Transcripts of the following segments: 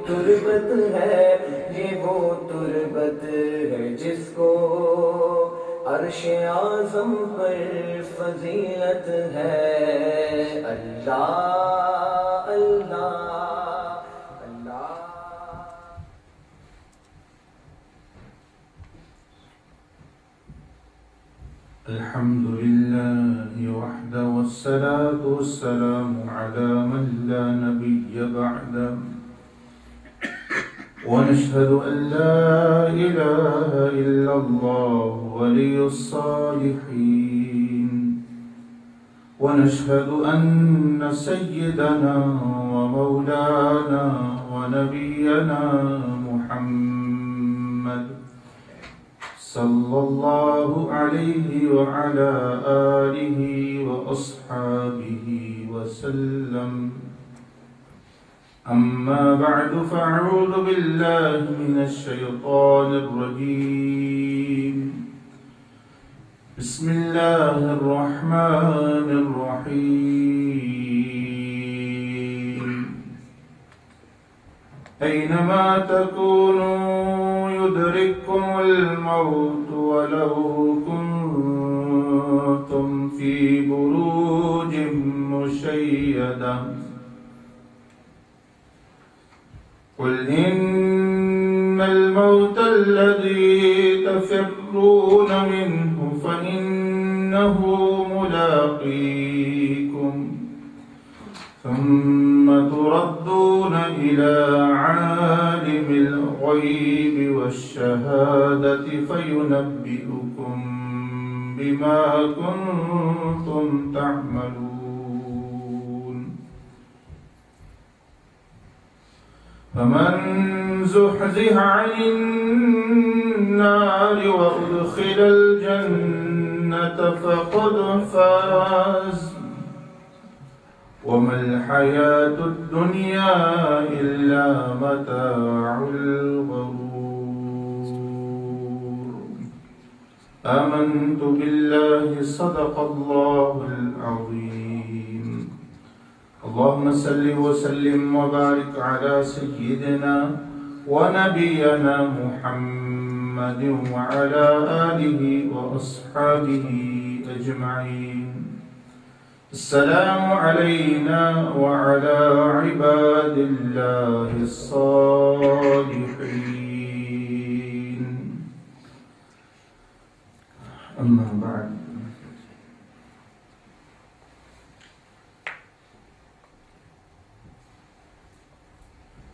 तुर्बत है, ये वो तुर्बत है जिसको अर्श आज़म पर फजीलत है। अल्लाह अल्लाह अल्लाह। अल्हम्दुलिल्लाहि वहदा वस्सलातु वस्सलामु अला मन ला नबिय्य बअदा वनशहदु अन ला इलाहा इल्लल्लाहु वलियुस सालिहीन वनशहदु अन्न सय्यदना व मौलाना व नबियना मुहम्मद सल्लल्लाहु अलैहि व अला आलिहि व अस्हाबिहि वसल्लम। अम्मा बअदु फ़अऊज़ु बिल्लाहि मिनश शैतानिर रजीम। बिस्मिल्लाहिर रहमानिर रहीम। ऐनमा तकूनू युदरिक्कुमुल मौत वलौ कुन्तुम फी बुरूजिम मुशय्यदा। कुल इन्नल मौतल्लज़ी तफ़िर्रून मिन्हु फ़इन्नहु मुलाक़ीकुम ثم تردون إلى عالم الغيب والشهادة فينبئكم بما كنتم تعملون. فمن زحزح عن النار وأدخل الجنة فقد فاز وما الحياة الدنيا إلا متاع الغرور. آمنت بالله صدق الله العظيم. اللهم صل وسلم وبارك على سيدنا ونبينا محمد وعلى آله وأصحابه أجمعين. السلام علينا وعلى عباد الله الصالحين. أما بعد.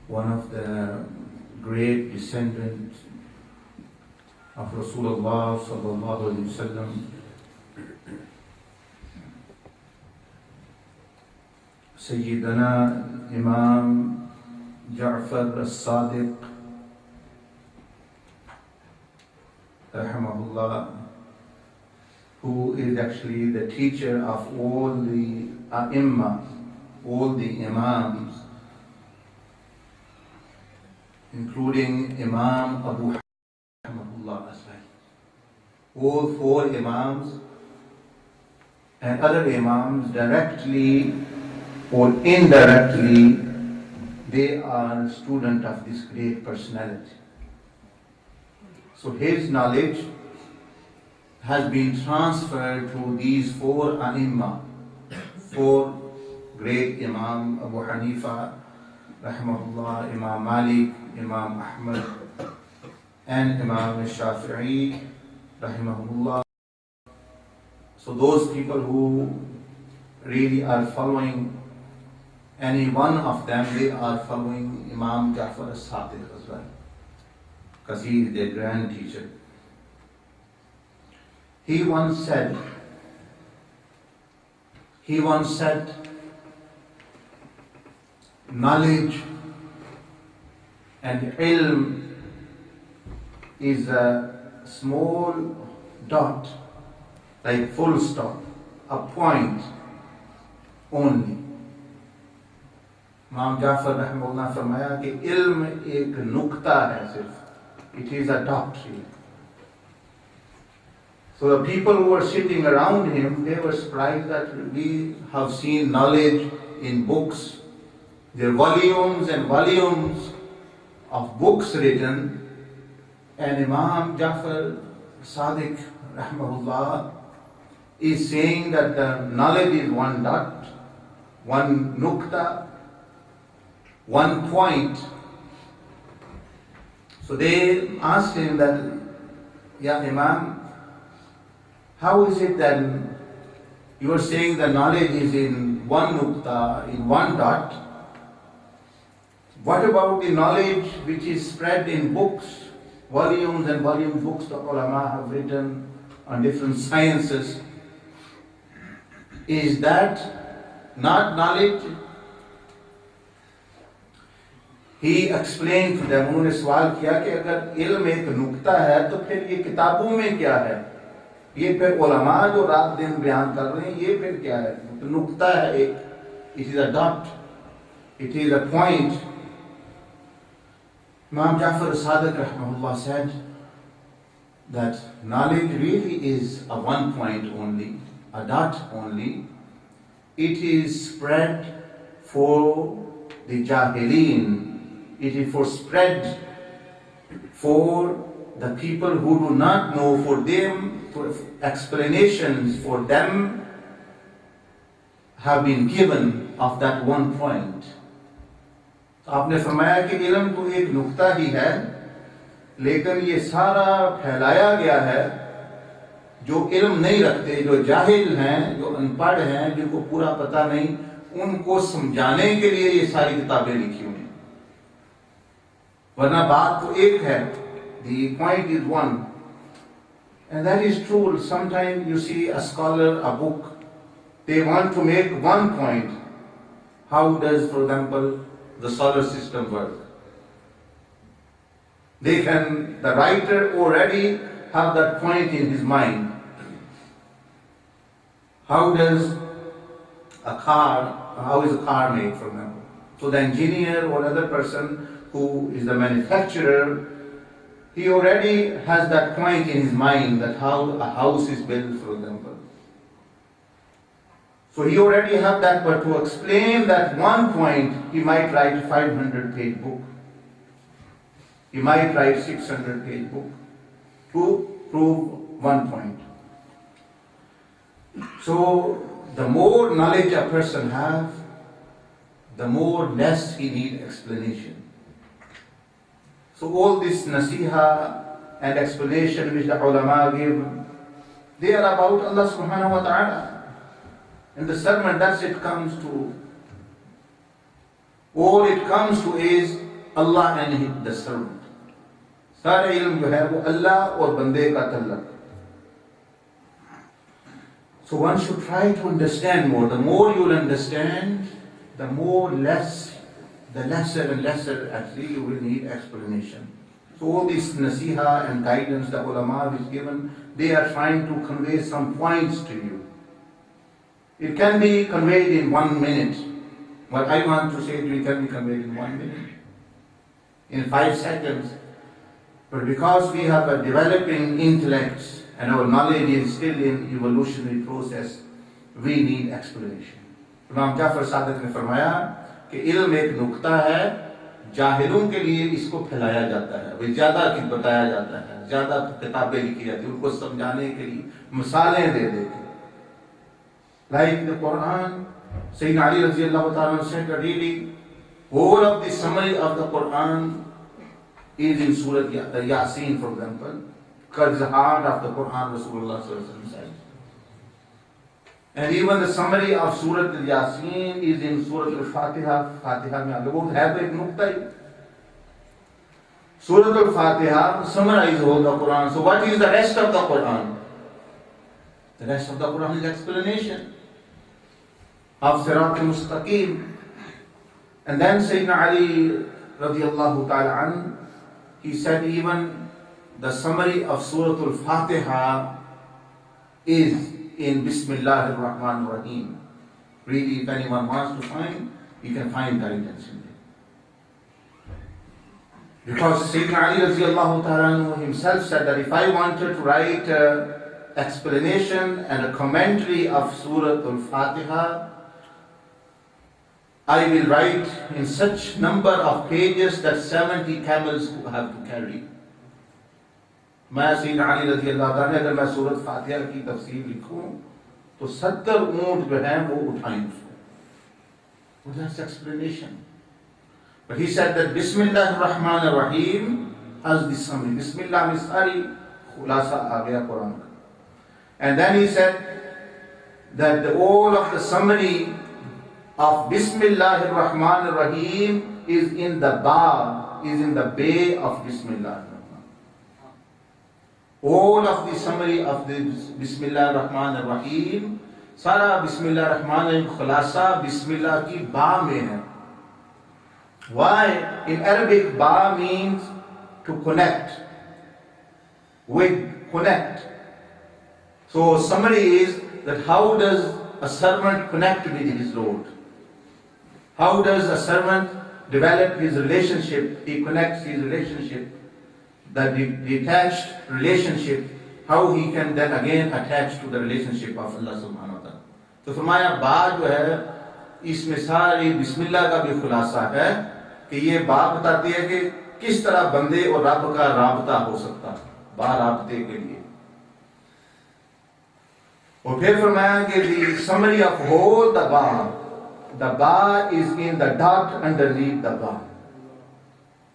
One of the great descendants of Rasulullah sallallahu alaihi wasallam, Sayyidina Imam Ja'far as-Sadiq rahimahullah, who is actually the teacher of all the A'imma, all the Imams, including Imam Abu rahimahullah as well. All four Imams and other Imams, directly or indirectly, they are students of this great personality. So his knowledge has been transferred to these four A'imma, four great Imam Abu Hanifa rahimahullah, Imam Malik, Imam Ahmad, and Imam Shafi'i rahimahullah. So those people who really are following any one of them, they are following Imam Ja'far as-Sadiq as well, because he is their grand teacher. He once said, knowledge and ilm is a small dot, like full stop, a point only. इमाम जाफर रहमतुल्लाह फरमाया कि इल्म एक नुक्ता है सिर्फ, it is a dot. So the people who were sitting around him, they were surprised that we have seen knowledge in books, there are volumes and volumes of books written, and Imam Jafar Sadiq rahmahullah is saying that the knowledge is one dot, one nukta, one point. So they asked him that, Ya Imam, how is it that you are saying the knowledge is in one nukta, in one dot? What about the knowledge which is spread in books, volumes and volumes books the ulama have written on different sciences? Is that not knowledge? He explained to them, उन्होंने सवाल किया कि अगर इल्म एक नुक्ता है तो फिर ये किताबों में क्या है? ये फिर उलमा जो रात दिन बयान कर रहे हैं, ये फिर क्या है? तो नुक्ता है एक, it is a dot, it is a point. Imam Jafar Sadiq rahmahullah said that knowledge really is a one point only, a dot only. It is spread for the jahilin. It is for spread for the people who do not know, for them, for explanations for them have been given of that one point. तो आपने फरमाया कि इल्म तो एक नुक्ता ही है, लेकिन ये सारा फैलाया गया है जो इल्म नहीं रखते, जो जाहिल हैं, जो अनपढ़ हैं, जिनको पूरा पता नहीं, उनको समझाने के लिए ये सारी किताबें लिखी हुई हैं। वरना बात तो एक है, the point is one. And that is true. Sometimes you see a scholar, a book, they want to make one point. How does, for example, the solar system work? The writer already have that point in his mind. How is a car made, for example? So the engineer or other person who is the manufacturer, he already has that point in his mind, that how a house is built, for example. So he already have that, but to explain that one point, he might write a 500-page book. He might write 600-page book to prove one point. So the more knowledge a person has, the more less he needs explanation. So all this nasiha and explanation which the ulama give, they are about Allah subhanahu wa ta'ala. And the sermon, that's it comes to. All it comes to is Allah and the servant. सारे इल्म जो है वो अल्लाह और बंदे का तल्लक. So one should try to understand more. The more you will understand, the lesser and lesser actually you will need explanation. So all this nasiha and guidance that ulama is given, they are trying to convey some points to you. It can be conveyed in 1 minute. What I want to say to you can be conveyed in 1 minute, in 5 seconds. But because we have a developing intellect and our knowledge is still in evolutionary process, we need explanation. इमाम जाफर सादिक ने फरमाया कि इल्म एक नुक्ता है, जाहिलों के लिए इसको फैलाया जाता है, वे ज़्यादा बताया जाता है, ज़्यादा किताबें लिखी जाती हैं, उनको समझाने के लिए मिसालें दे देते हैं. Like the Quran, Sayyidina Ali radiallahu ta'ala said that really whole of the summary of the Quran is in Surah Yasin, for example, because the heart of the Quran, Rasulullah said. And even the summary of Surah Yasin is in Surah Al-Fatiha. Fatiha mein agar wo hai to ek nukta hi. Surah Al-Fatiha summarizes all the Quran. So what is the rest of the Quran? The rest of the Quran is explanation of Sirat al-Mustaqim. And then Sayyidina Ali radiallahu ta'ala an, he said even the summary of Surah Al-Fatiha is in Bismillah ar-Rahman ar-Rahim. Really, if anyone wants to find, you can find guidance in it. Because Sayyidina Ali radiallahu ta'ala himself said that if I wanted to write an explanation and a commentary of Surah Al-Fatiha, I will write in such number of pages that 70 camels have to carry. मैं सैयदना अली रज़ी अल्लाह ताला ने अगर मैं सूरत फातिहा की तफसीर लिखूं तो 70 ऊंट जो हैं वो उठाएं उसको. Well, that's explanation. But he said that Bismillah ar-Rahman ar-Rahim as the summary. Bismillah में सारी खुलासा आ गया कुरान का. And then he said that all of the summary of Bismillah ar-Rahman ar-Rahim is in the bay of Bismillah ar-Rahman. All of the summary of the Bismillah ar-Rahman ar-Rahim, सारा Bismillah ar-Rahman ar-Rahim खुलासा Bismillah की बा में है. Why? In Arabic, ba means to connect. Connect. So summary is that how does a servant connect with his Lord? How does a servant develop his relationship? He connects his relationship, the detached relationship, how he can then again attach to the relationship of Allah subhanahu wa ta'ala. तो फरमाया बात जो है इसमें सारी बिस्मिल्लाह का भी खुलासा है कि ये बात बताती है कि किस तरह बंदे और रब का राबता हो सकता है बाराबते के लिए. और फिर फरमाया कि the summary of whole the ba is in the dot underneath the ba.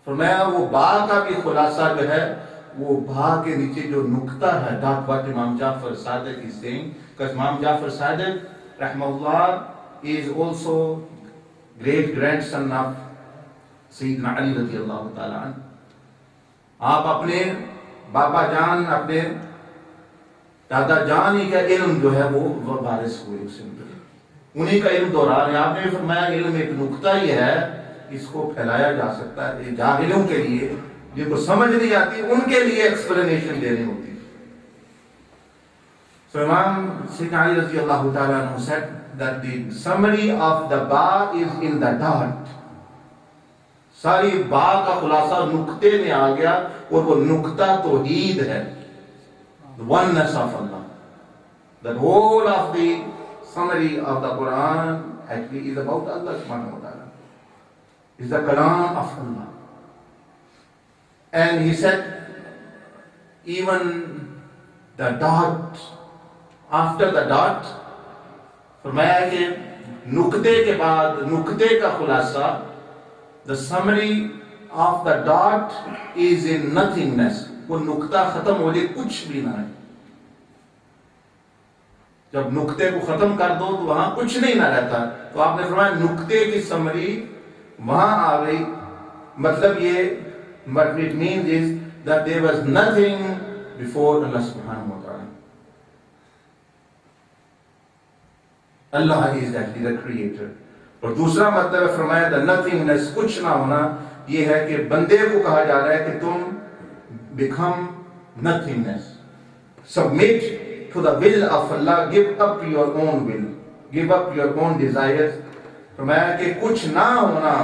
फरमाया वो बा का भी खुलासा जो है वो बा के नीचे जो नुक्ता है dot. What Imam Jafar Sadiq is saying, because Imam Jafar Sadiq rahimahullah is also great grandson of Sayyidina Ali radiyallahu ta'ala anh. आप अपने बाबा जान अपने दादा जान ही का इल्म जो है वो वारिस हुए उसे, उन्हीं का इल्म दोहरा रहे. आपने भी फरमाया इल्म एक नुक्ता ही है, इसको फैलाया जा सकता है. जाहिलों के लिए जिनको समझ नहीं आती उनके लिए एक्सप्लेनेशन देनी होती. So Imam Sayyidina Ali radiyallahu ta'ala anh said that the summary of the ba is in the dot. सारी बा का खुलासा नुक्ते में आ गया और वो नुक्ता तौहीद है, the oneness of Allah. The whole of the summary of the Quran actually is about Allah subhanahu wa ta'ala. Is the kalam of Allah. And he said even the dot, after the dot, फरमाया कि नुक्ते के बाद नुक्ते का खुलासा, the summary of the dot is in nothingness. वो नुक्ता खत्म हो जाए कुछ भी ना है. जब नुक्ते को खत्म कर दो तो वहां कुछ नहीं ना रहता. तो आपने फरमाया नुक्ते की समरी वहां आ गई. मतलब ये what it means is that there was nothing before Allah subhanahu wa ta'ala. Allah is actually the creator. और दूसरा मतलब फरमाया द नथिंगनेस, कुछ ना होना, ये है कि बंदे को कहा जा रहा है कि तुम become nothingness, submit to the will of Allah, give up your own will, give up your own desires. फरमाया कि कुछ ना होना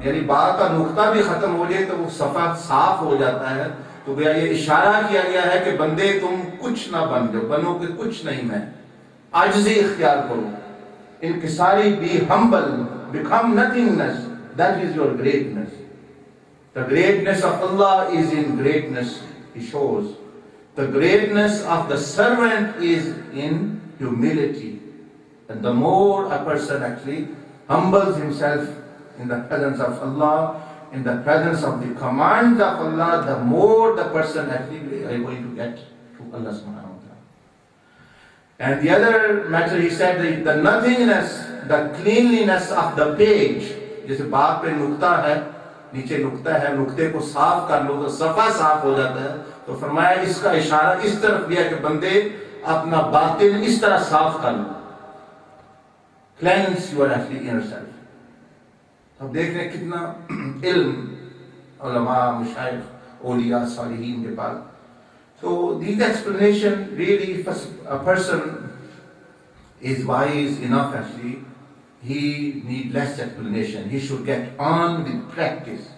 यानी बात का नुक्ता भी खत्म हो जाए तो वो सफा साफ हो जाता है. तो गया ये इशारा किया गया है कि बंदे तुम कुछ ना बन जाओ, बनो कि कुछ नहीं मैं, आजिज़ी इख्तियार करो, इनकिसारी, be humble, become nothingness. That is your greatness. The greatness of Allah is in greatness, he shows. The greatness of the servant is in humility. And the more a person actually humbles himself in the presence of Allah, in the presence of the commands of Allah, the more the person actually is going to get to Allah subhanahu wa ta'ala. And the other matter he said, the nothingness, the cleanliness of the page. जैसे बात पे नुक्ता है, नीचे नुक्ता है, नुक्ते को साफ कर लो तो सफा साफ हो जाता है. तो फरमाया इसका इशारा इस तरफ दिया कि बंदे अपना बातिन इस तरह साफ कर लो. Cleanse your actually inner self. अब देख रहे हैं कितना इल्म उलमा, मुशाइख, औलिया, सालिहीन के पास. So these explanation really, if a person is wise enough actually, he need less explanation. He should get on with practice.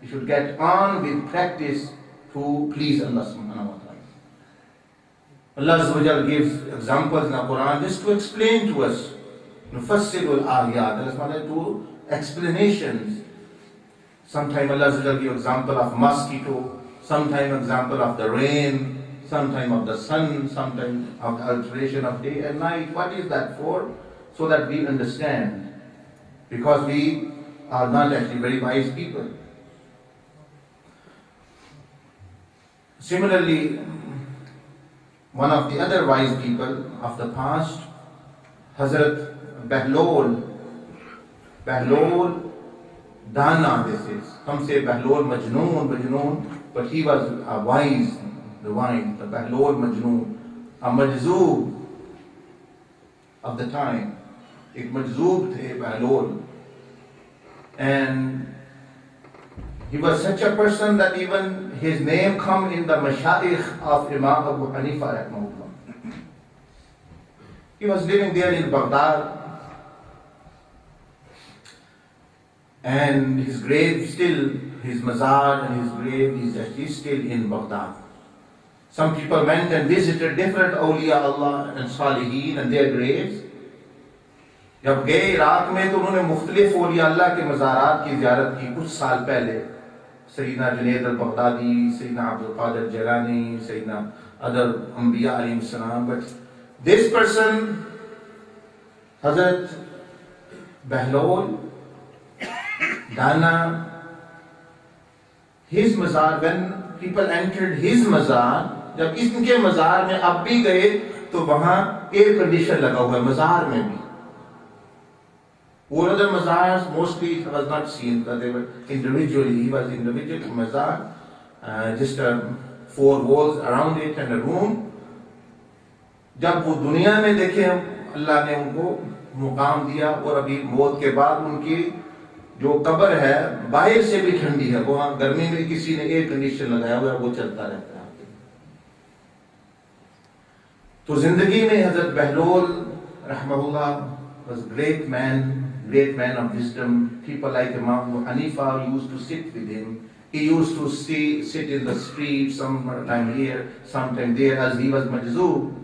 He should get on with practice to please Allah subhanahu wa ta'ala. Allah Azza wa Jal gives examples in the Quran just to explain to us Nufassilul ayat. That is one two explanations. Sometimes Allah will give example of mosquito, sometimes example of the rain, sometimes of the sun, sometimes of the alteration of day and night. What is that for? So that we understand. Because we are not actually very wise people. Similarly, one of the other wise people of the past, Hazrat Bahlol Dana, this is. Some say Bahlol Majnoon, but he was a wise, the Bahlol Majnoon, a Majzoob of the time. Ek Majzoob the Bahlol. And he was such a person that even his name come in the Mashayikh of Imam Abu Hanifa rahmahullah. He was living there in Baghdad, and his grave still, his mazar and his grave is actually still in Baghdad. Some people went and visited different awliya Allah and Salihin and their graves. जब गए Iraq में तो उन्होंने मुख्तलिफ औलिया अल्लाह के मज़ारात की ज़ियारत की कुछ साल पहले. सैयदना जुनैद अल-बगदादी, सैयदना अब्दुल कादिर जिलानी, सैयदना अदर अंबिया अलैहिस्सलाम. But this person, Hazrat Bahlol Dana, his mazar, when people entered his mazar, जब इनके मजार में अब भी गए तो वहां एयर कंडीशन लगा हुआ है मजार में भी. All other mazars mostly it was not seen because they were individually. He was individual mazar, just 4 walls around it and a room. जब वो दुनिया में देखे अल्लाह ने उनको मुकाम दिया और अभी मौत के बाद उनकी जो कब्र है बाहर से भी ठंडी है. वहां गर्मी में किसी ने एयर कंडीशन लगाया हुआ है, वो चलता रहता है. तो जिंदगी में हजरत Bahlol रहमहुल्लाह was great man of wisdom. People like Imam Hanifa used to sit with him. He used to sit in the street, sometime here, sometime there, as he was majzoob.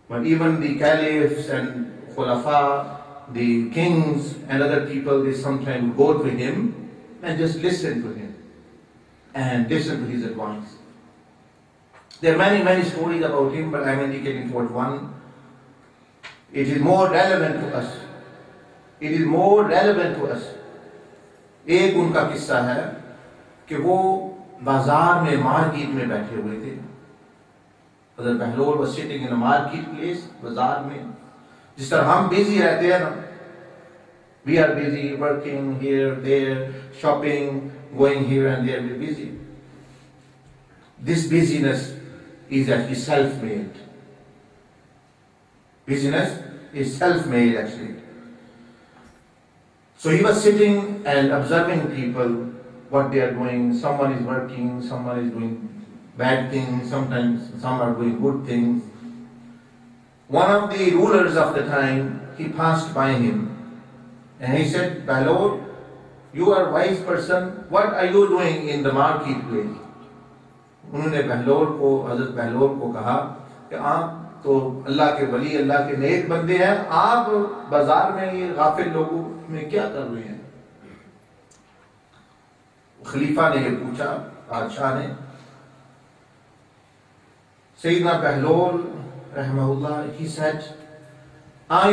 But even the caliphs and khulafa, the kings and other people, they sometimes go to him and just listen to him and listen to his advice. There are many stories about him, but I'm indicating towards one. It is more relevant to us. एक उनका किस्सा है कि वो बाजार में market में बैठे हुए थे. हज़रत Bahlol was sitting in a market place, बाजार में. जिस तरह हम बिजी रहते हैं ना, we are busy working here, there, shopping, going here and there, we are busy. This busyness is actually self-made. Busyness is self-made actually. So he was sitting and observing people, what they are doing. Someone is working, someone is doing bad things, sometimes some are doing good things. One of the rulers of the time, he passed by him and he said, Bahlol, you are a wise person, what are you doing in the marketplace? उन्होंने हज़रत बहलोल को कहा कि आप तो अल्लाह के वली, अल्लाह के नेक बंदे हैं, आप बाजार में ये गाफिल लोगों में क्या कर रहे हैं? खलीफा ने ये पूछा, बादशाह ने. सैयदना Bahlol रहमहुल्लाह, he said, I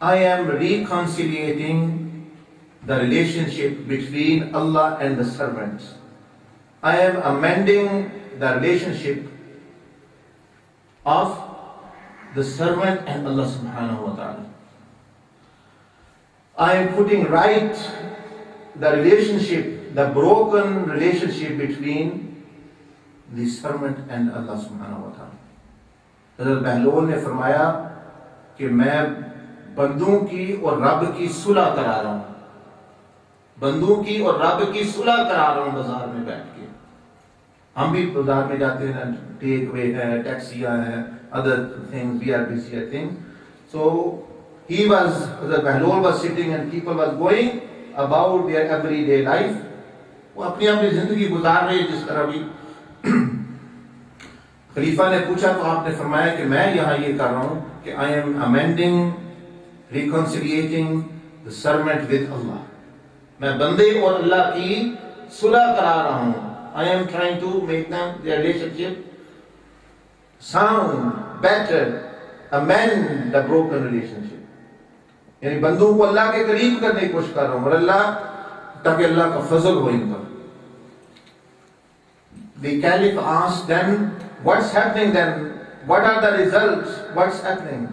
am reconciliating the relationship between Allah and the servants. I am amending the relationship of the servant and Allah subhanahu wa ta'ala. I am putting right the relationship, the broken relationship between the servant and Allah subhanahu wa ta'ala. हज़रत बहलोल ने फरमाया कि मैं बंदों की और रब की सुलह करा रहा हूँ. बंदों की और रब की सुलह करा रहा हूँ बाजार में बैठ के. हम भी बाजार में जाते हैं, टेक अवे है, टैक्सियां हैं, other things, we are busy I think. So he was, the Bahlol was sitting and people was going about their everyday life. वो अपनी अपनी जिंदगी गुजार रहे जिस तरह भी. खलीफा ने पूछा तो आपने फरमाया कि मैं यहाँ ये कर रहा हूँ कि I am amending, reconciliating the servant with Allah, मैं बंदे और अल्लाह की सुलह करा रहा हूँ. I am trying to make them their relationship sound, better, amend the broken relationship. यानी बंदों को अल्लाह के करीब करने की कोशिश कर रहा हूँ, और अल्लाह, ताकि अल्लाह का फजल हो इन पर. The caliph asked them, what's happening then? What are the results? What's happening?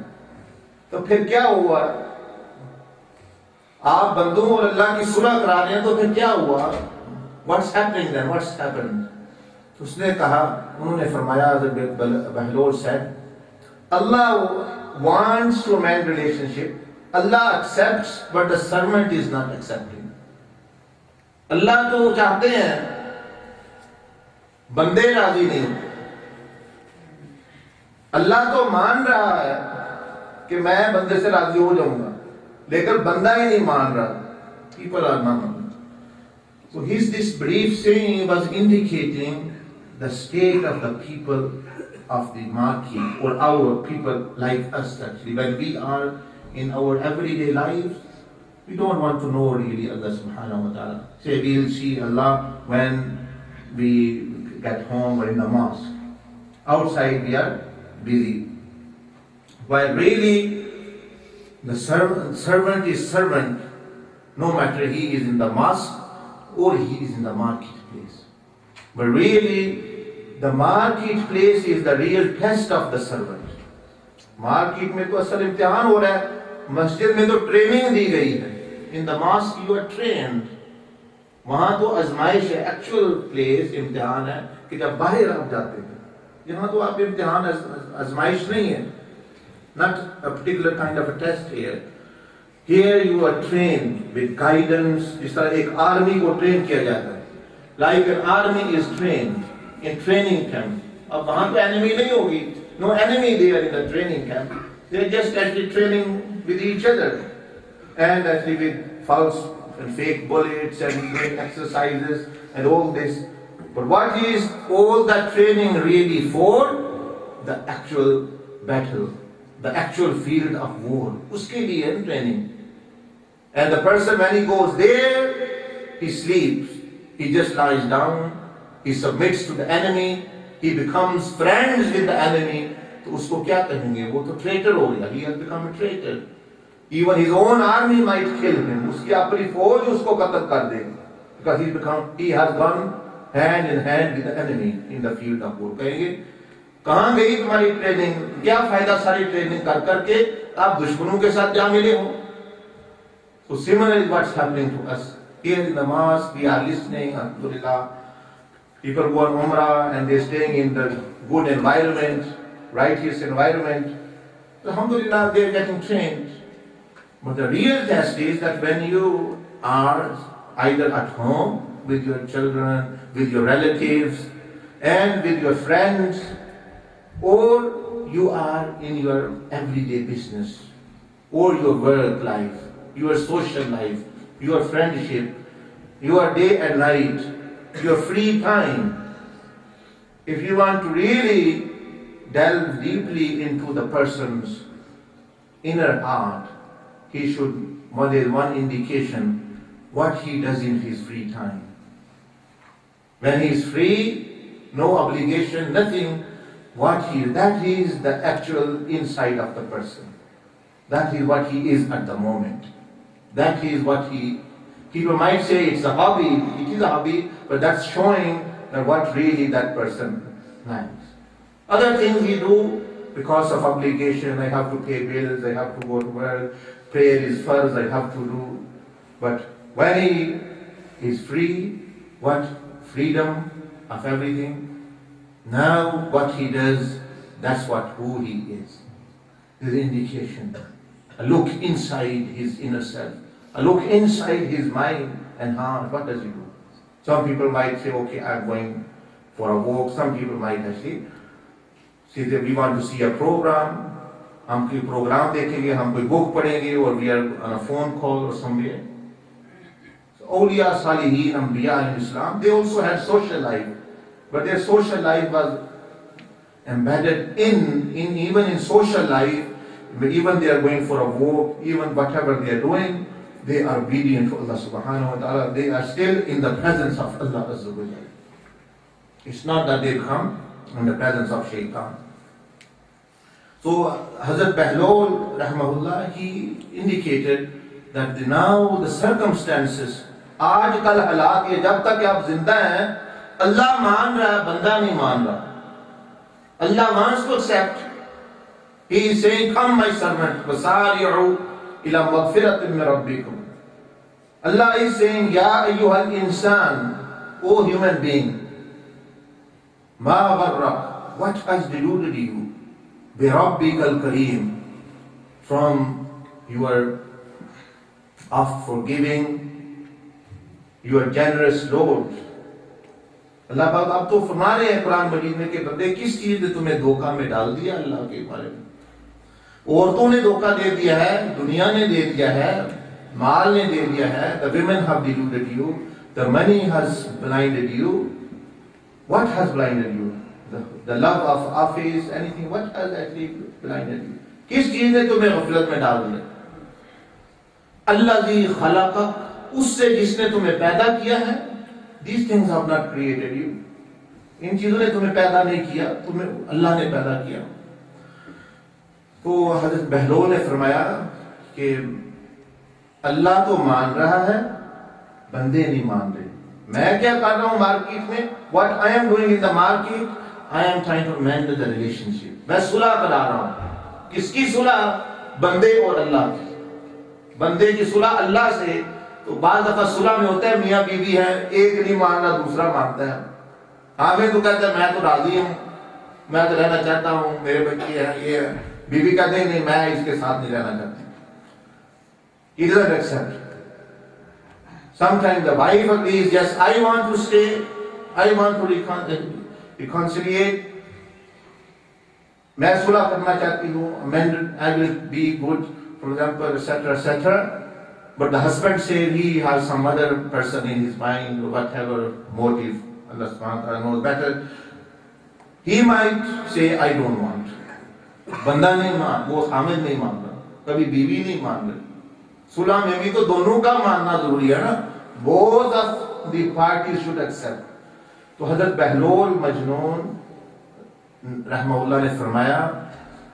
तो फिर क्या हुआ? आप बंदों और अल्लाह की सुलह करा रहे हैं, तो फिर क्या हुआ? What's happening then? What's happened? तो उसने कहा, उन्होंने फरमाया, Bahlol said, Allah wants to amend relationship. Allah accepts, but the servant is not accepting. Allah तो चाहते हैं, बंदे राजी नहीं होते. अल्लाह तो मान रहा है कि मैं बंदे से राजी हो जाऊंगा, लेकिन बंदा ही नहीं मान रहा. People are not. So his this brief saying was indicating the state of the people of the market, or our people like us actually. When we are in our everyday lives, we don't want to know really Allah subhanahu wa ta'ala. Say we'll see Allah when we get home or in the mosque. Outside we are busy. While really the servant is servant, no matter he is in the mosque or he is in the marketplace. But really the marketplace is the real test of the servant. Market में तो असल इम्तिहान हो रहा है, मस्जिद में तो ट्रेनिंग दी गई है. In the mosque you are trained. वहां तो आजमाइश है, एक्चुअल प्लेस इम्तिहान है कि जब बाहर आप जाते हैं. यहाँ तो आप इम्तिहान आजमाइश नहीं है. Not a particular kind of a test here. Here you are train with guidance. जिस तरह एक आर्मी को ट्रेन किया जाता है, like an army is train in training camp. अब वहां तो एनिमी नहीं होगी. No enemy there in the training camp. They're just actually training with each other, and actually with false and fake bullets and doing exercises and all this. But what is all that training really for? The actual battle, the actual field of war. Uske liye training. And the person, when he goes there, he sleeps. He just lies down. He submits to the enemy. He becomes friends with the enemy. तो उसको क्या कहेंगे? वो तो traitor हो गया. He has become a traitor. Even his own army might kill him. उसकी अपनी फौज उसको कत्ल कर देगी. Because he has gone hand in hand with the enemy in the field of war. कहेंगे, कहाँ गई तुम्हारी ट्रेनिंग? क्या फायदा सारी ट्रेनिंग कर करके आप दुश्मनों के साथ जा मिले हो? So similarly what's happening to us here in the mosque. We are listening, alhamdulillah. People go on Umrah and they're staying in the good environment, righteous environment. Alhamdulillah, they're getting trained. But the real test is that when you are either at home with your children, with your relatives, and with your friends, or you are in your everyday business, or your work life, your social life, your friendship, your day and night, your free time. If you want to really delve deeply into the person's inner heart, he should, there is one indication, what he does in his free time. When he is free, no obligation, nothing, that is the actual inside of the person. That is what he is at the moment. That is what people might say it's a hobby. It is a hobby, but that's showing that what really that person likes. Other things we do because of obligation. I have to pay bills, I have to go to work, prayer is first, I have to do. But when he is free, what? Freedom of everything. Now what he does, that's who he is. This is indication. A look inside his inner self. A look inside his mind and heart. What does he do? Some people might say, okay, I'm going for a walk. Some people might actually say that we want to see a program. हम कोई program देखेंगे, हम कोई book पढ़ेंगे, or we are on a phone call or somewhere. So Awliya, Salihin, Anbiya in Islam, they also had social life. But their social life was embedded in even in social life, even they are going for a walk, even whatever they are doing, they are obedient to Allah subhanahu wa ta'ala. They are still in the presence of Allah Azza wa Jalla. It's not that they come in the presence of shaitan. So Hazrat Bahlol rahmahullah, he indicated that now the circumstances, आज कल हालात ये जब तक आप जिंदा हैं, अल्लाह मान रहा है, बंदा नहीं मान रहा. Allah wants to accept. He is saying, come my servant, wasari'u ila maghfiratin min rabbikum. Allah is saying, ya ayyuhal insan, O human being, ma gharrak, what has deluded you, bi rabbikal kareem, from your of forgiving, your generous Lord. अल्लाह पाक अब तो फरमा रहे हैं कुरान मजीद में कि बंदे किस चीज ने तुम्हें धोखा में डाल दिया अल्लाह के बारे में. औरतों ने धोखा दे दिया है, दुनिया ने दे दिया है, माल ने दे दिया है. The women have deluded you, the money has blinded you. What has blinded you? The love of office, anything, what has actually blinded you? किस चीज ने तुम्हें गफलत में डाल दिया? अल्लाज़ी खलक़, उससे जिसने तुम्हें पैदा किया है. These things have not created you. इन चीजों ने तुम्हें पैदा नहीं किया, तुम्हें अल्लाह ने पैदा किया. तो हज़रत बहलोल ने फरमाया कि अल्लाह तो मान रहा है, बंदे नहीं मान रहे. मैं क्या कर रहा हूं मार्केट में? What I am doing in the market, I am trying to mend the relationship. मैं सुलह करा रहा हूं. किसकी सुलह? बंदे और अल्लाह की. बंदे की सुलह अल्लाह से. तो बाल दफा सुलह में होता है मियाँ बीवी है, एक नहीं मान रहा, दूसरा मानता है. हमें तो कहता है मैं तो राजी हूँ, मैं तो रहना चाहता हूँ, मेरे बच्चे हैं, ये है. बीवी कहते हैं नहीं, मैं इसके साथ नहीं रहना चाहती. He doesn't accept. Sometimes the wife agrees, yes, I want to stay, I want to reconciliate. मैं सुलह करना चाहती हूँ, amend, I will be good, for example, etc., etc. But the husband says he has some other person in his mind, or whatever motive, Allah subhanahu wa ta'ala knows better. He might say, I don't want. बंदा नहीं मान, वो हामिद नहीं मान रहा, कभी बीवी नहीं मान रही. सुलह में भी तो दोनों का मानना जरूरी है ना. Both of the parties should accept. तो हज़रत बहलोल मजनून रहमहुल्लाह ने फरमाया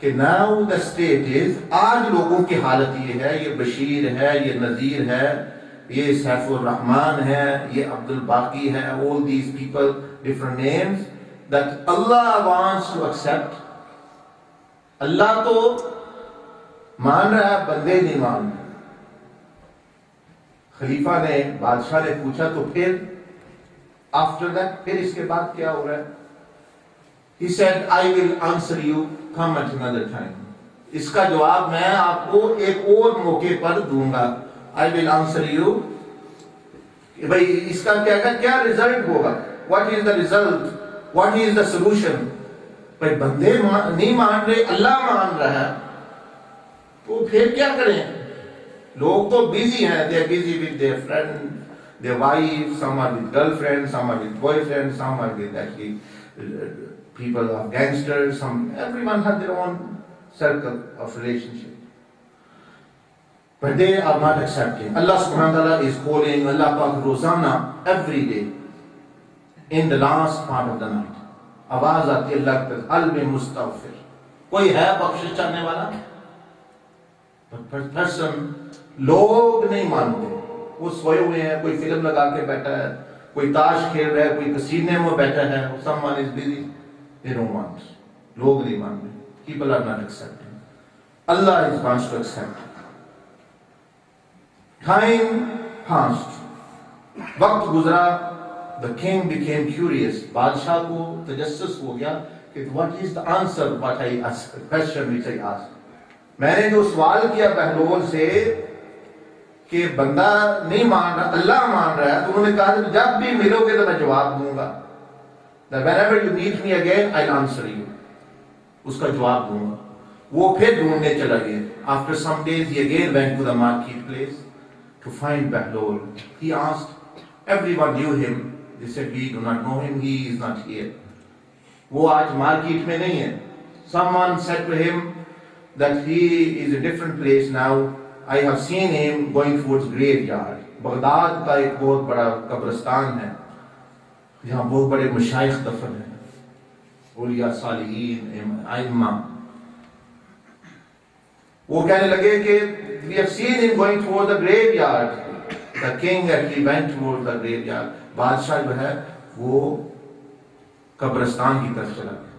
कि now the state is, आज लोगों की हालत ये है, ये बशीर है, ये नजीर है, ये सैफुर रहमान है, ये अब्दुल बाकी है, all these people, different names, that Allah wants to accept. अल्लाह तो मान रहा है, बंदे नहीं मान रहे. खलीफा ने, बादशाह ने पूछा तो फिर आफ्टर दैट, फिर इसके बाद क्या हो रहा है? He said, I will answer you, come at another time. इसका जवाब मैं आपको एक और मौके पर दूंगा. I will answer you. भाई इसका क्या रिजल्ट होगा? What is the result? What is the solution? भाई बंदे नहीं मान रहे, अल्लाह मान रहा है, तो फिर क्या करें? लोग तो बिजी हैं, they are busy with their friend, their wife, some are with girlfriend, some are with boyfriend, some are with actually people of gangsters, everyone has their own circle of relationship. But they are not accepting. Allah subhanahu wa ta'ala is calling Allah Pak Rozana every day in the last part of the night. आवाज आती है अल्लाह की अल में मुस्तगफिर. कोई है बख्शिश चाहने वाला? But person, लोग नहीं मानते. वो सोए हुए हैं, कोई फिल्म लगा के बैठा है, कोई ताश खेल रहा है, कोई कसीने में बैठा है, someone is busy. They don't want. लोग नहीं मान रहे. People are not accepting. Allah wants to accept. Time passed. वक्त गुजरा. The king became curious. बादशाह को तजस्सुस हो गया कि what is the answer what I asked, the question which I asked. मैंने जो सवाल किया बहलोल से कि बंदा नहीं मान रहा, अल्लाह मान रहा है, तो उन्होंने कहा कि जब भी मिलोगे तो मैं जवाब दूंगा. That whenever you meet me again, I'll answer you. उसका जवाब दूंगा. वो फिर ढूंढने चला गया. After some days, he again went to the marketplace to find Bahlol. He asked, everyone knew him. They said, we do not know him, he is not here. वो आज मार्केट में नहीं है. Someone said to him that he is a different place now. I have seen him going towards graveyard. Baghdad का एक बहुत बड़ा कब्रिस्तान है जहाँ बहुत बड़े मशाइख दफन हैं, औलिया सालिहीन आइम्मा. वो कहने लगे कि we have seen him going towards the graveyard. The king actually went towards the graveyard. बादशाह जो है वो कब्रिस्तान की तरफ चला गया.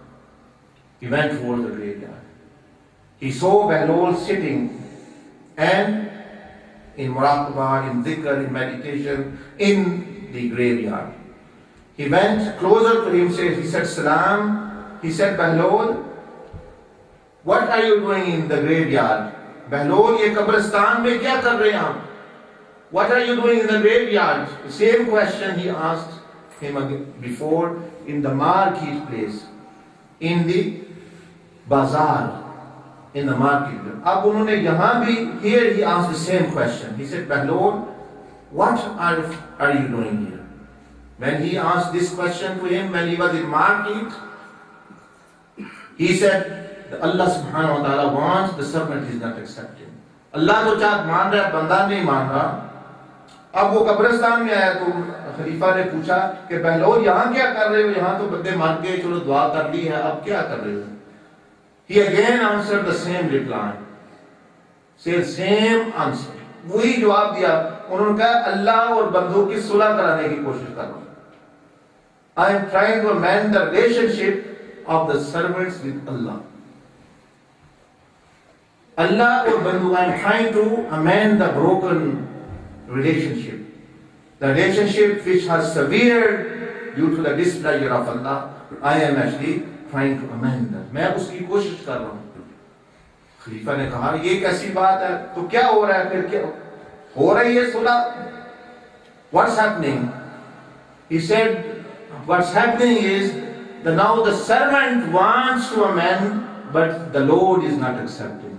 He went towards the graveyard. He saw Behlul sitting and in muraqabah, in dhikr, in meditation, in the graveyard. He went closer to him, he said, Salam. He said, Behlul, what are you doing in the graveyard? Behlul, ye kabristan mein kya kar rahe hain? What are you doing in the graveyard? The same question he asked him before in the marketplace, in the bazaar, in the market. Ab unhone yahan bhi, here he asked the same question. He said, Behlul, what are you doing here? When he asked this question to him when he was in market, he said, Allah subhanahu wa ta'ala wants, the servant is not accepting. Allah to chaat maan raha hai, banda nahi maan raha. अब वो कब्रिस्तान में आया तो खलीफा ने पूछा कि बहलोल यहाँ क्या कर रहे हो? यहाँ तो बंदे मर गए, चलो दुआ कर ली है, अब क्या कर रहे हो? He again answered the same reply. Said same answer. वही जवाब दिया. उन्होंने कहा अल्लाह और बंदों की सुलह कराने की कोशिश कर रहा हूँ. I am trying to amend the relationship of the servants with Allah. Allah और बंदों, I am trying to amend the broken relationship. The relationship which has severed due to the displeasure of Allah. I am actually trying to amend that. मैं उसकी कोशिश कर रहा हूँ. खलीफा ने कहा ये कैसी बात है? तो क्या हो रहा है? फिर क्या हो रही है सुलह? What's happening? He said, what's happening is that now the servant wants to amend, but the Lord is not accepting.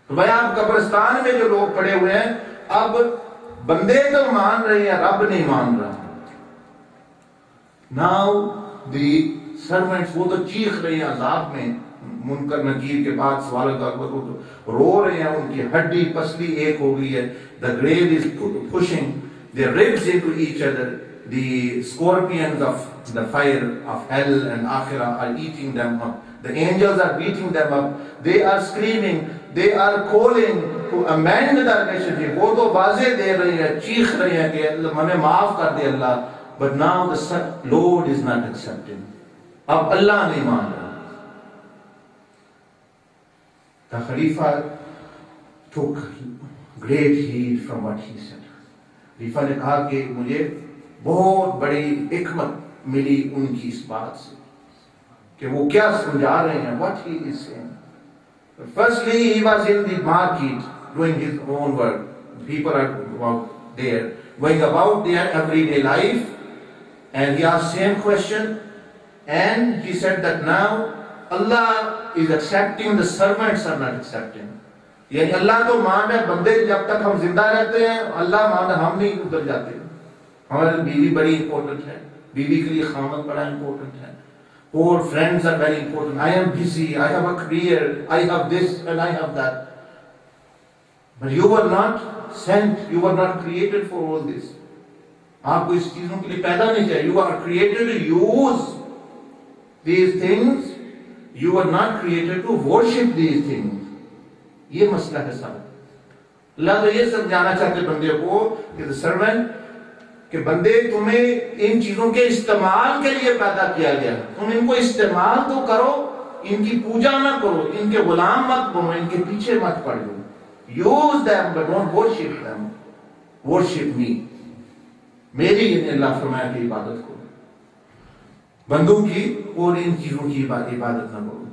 तो भाई आप कब्रिस्तान में जो लोग पड़े हुए हैं, अब बंदे तो मान रहे हैं, रब नहीं मान रहा. Now the servants, वो तो चीख रहे हैं अजाब में, मुनकर नकीर के बाद सवाल का तो रो रहे हैं, उनकी हड्डी पसली एक हो गई है. The grave is pushing their ribs into each other. The scorpions of the fire of hell and akhirah are eating them up. The angels are beating them up. They are screaming. They are calling to amend the relationship. वो तो वाज़े दे रहे हैं, चीख रहे हैं कि हमें माफ कर दे अल्लाह. But now the Lord is not accepting. अब अल्लाह नहीं मान रहा. The Khalifa took great heed from what he said. खलीफा ने कहा कि मुझे बहुत बड़ी हिकमत मिली उनकी इस बात से कि वो क्या समझा रहे हैं. What he is saying. Firstly, he was in the market doing his own work. People are there, going about their everyday life, and he asked same question, and he said that now Allah is accepting, the servants are not accepting. यानी अल्लाह तो मान है, बंदे जब तक हम जिंदा रहते हैं अल्लाह मान है, हम नहीं उधर जाते. हमारी बीवी बड़ी इंपॉर्टेंट है, बीवी के लिए खामद बड़ा इंपॉर्टेंट है. Poor friends are very important. I am busy, I have a career, I have this and I have that. But you were not sent, you were not created for all this. आपको इस चीजों के लिए पैदा नहीं चाहिए. You are created to use these things. You were not created to worship these things. ये मसला है सारा. अल्लाह तो ये समझाना चाहते बंदे को कि the servant, कि बंदे तुम्हें इन चीजों के इस्तेमाल के लिए पैदा किया गया. तुम इनको इस्तेमाल तो करो, इनकी पूजा ना करो, इनके गुलाम मत बनो, इनके पीछे मत पड़ लो. Use them but don't worship them. Worship me. मेरी अल्लाह फरमाया कि इबादत करो, बंदों की और इन चीजों की इबादत ना करो.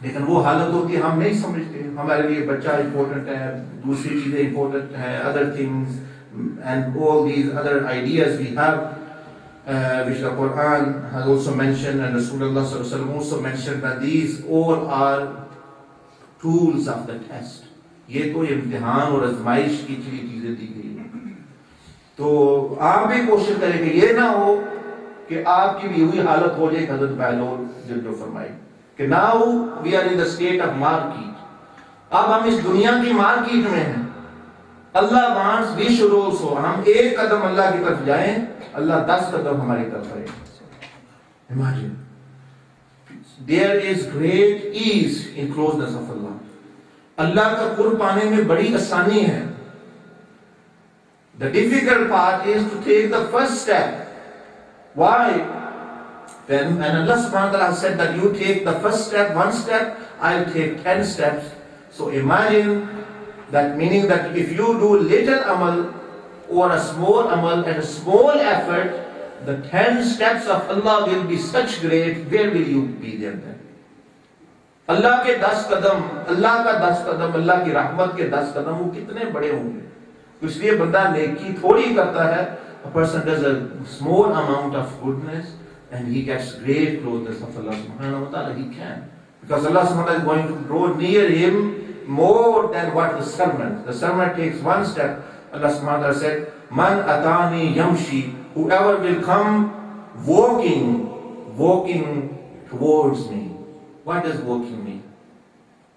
लेकिन वो हालत होती है हम नहीं समझते. हमारे लिए बच्चा इंपॉर्टेंट है, दूसरी चीजें इंपॉर्टेंट है, other things and all these other ideas we have, which the Quran has also mentioned and Rasulullah sallallahu alaihi wasallam also mentioned, that these all are tools of the test. ये तो इम्तिहान और आजमाइश की चीजें दी गई हैं. तो आप भी कोशिश करें कि ये ना हो कि आपकी भी वही हालत हो जाए हजरत बहलोल जो फरमाई कि now we are in the state of market. अब हम इस दुनिया की मार्केट में हैं। Allah wants we should also, हम एक कदम अल्लाह की तरफ जाएं, अल्लाह 10 कदम हमारी तरफ आए। Imagine there is great ease in closeness of Allah. Allah का कुर्ब पाने में बड़ी आसानी है। The difficult part is to take the first step. Why? When Allah subhanahu wa ta'ala said that you take the first step, one step, I'll take 10 steps. So imagine that, meaning that if you do little amal or a small amal and a small effort, the 10 steps of Allah will be such great. Where will you be there then? अल्लाह के 10 कदम, अल्लाह का 10 कदम, अल्लाह की रहमत के 10 कदम वो कितने बड़े होंगे। इसलिए बंदा नेकी थोड़ी करता है, a person does a small amount of goodness and he gets great closeness of Allah subhanahu wa ta'ala. He can, because Allah subhanahu wa ta'ala is going to draw near him more than what the servant takes one step. Allah subhanahu wa ta'ala said, man atani yamshi, whoever will come walking towards me. What does walking mean?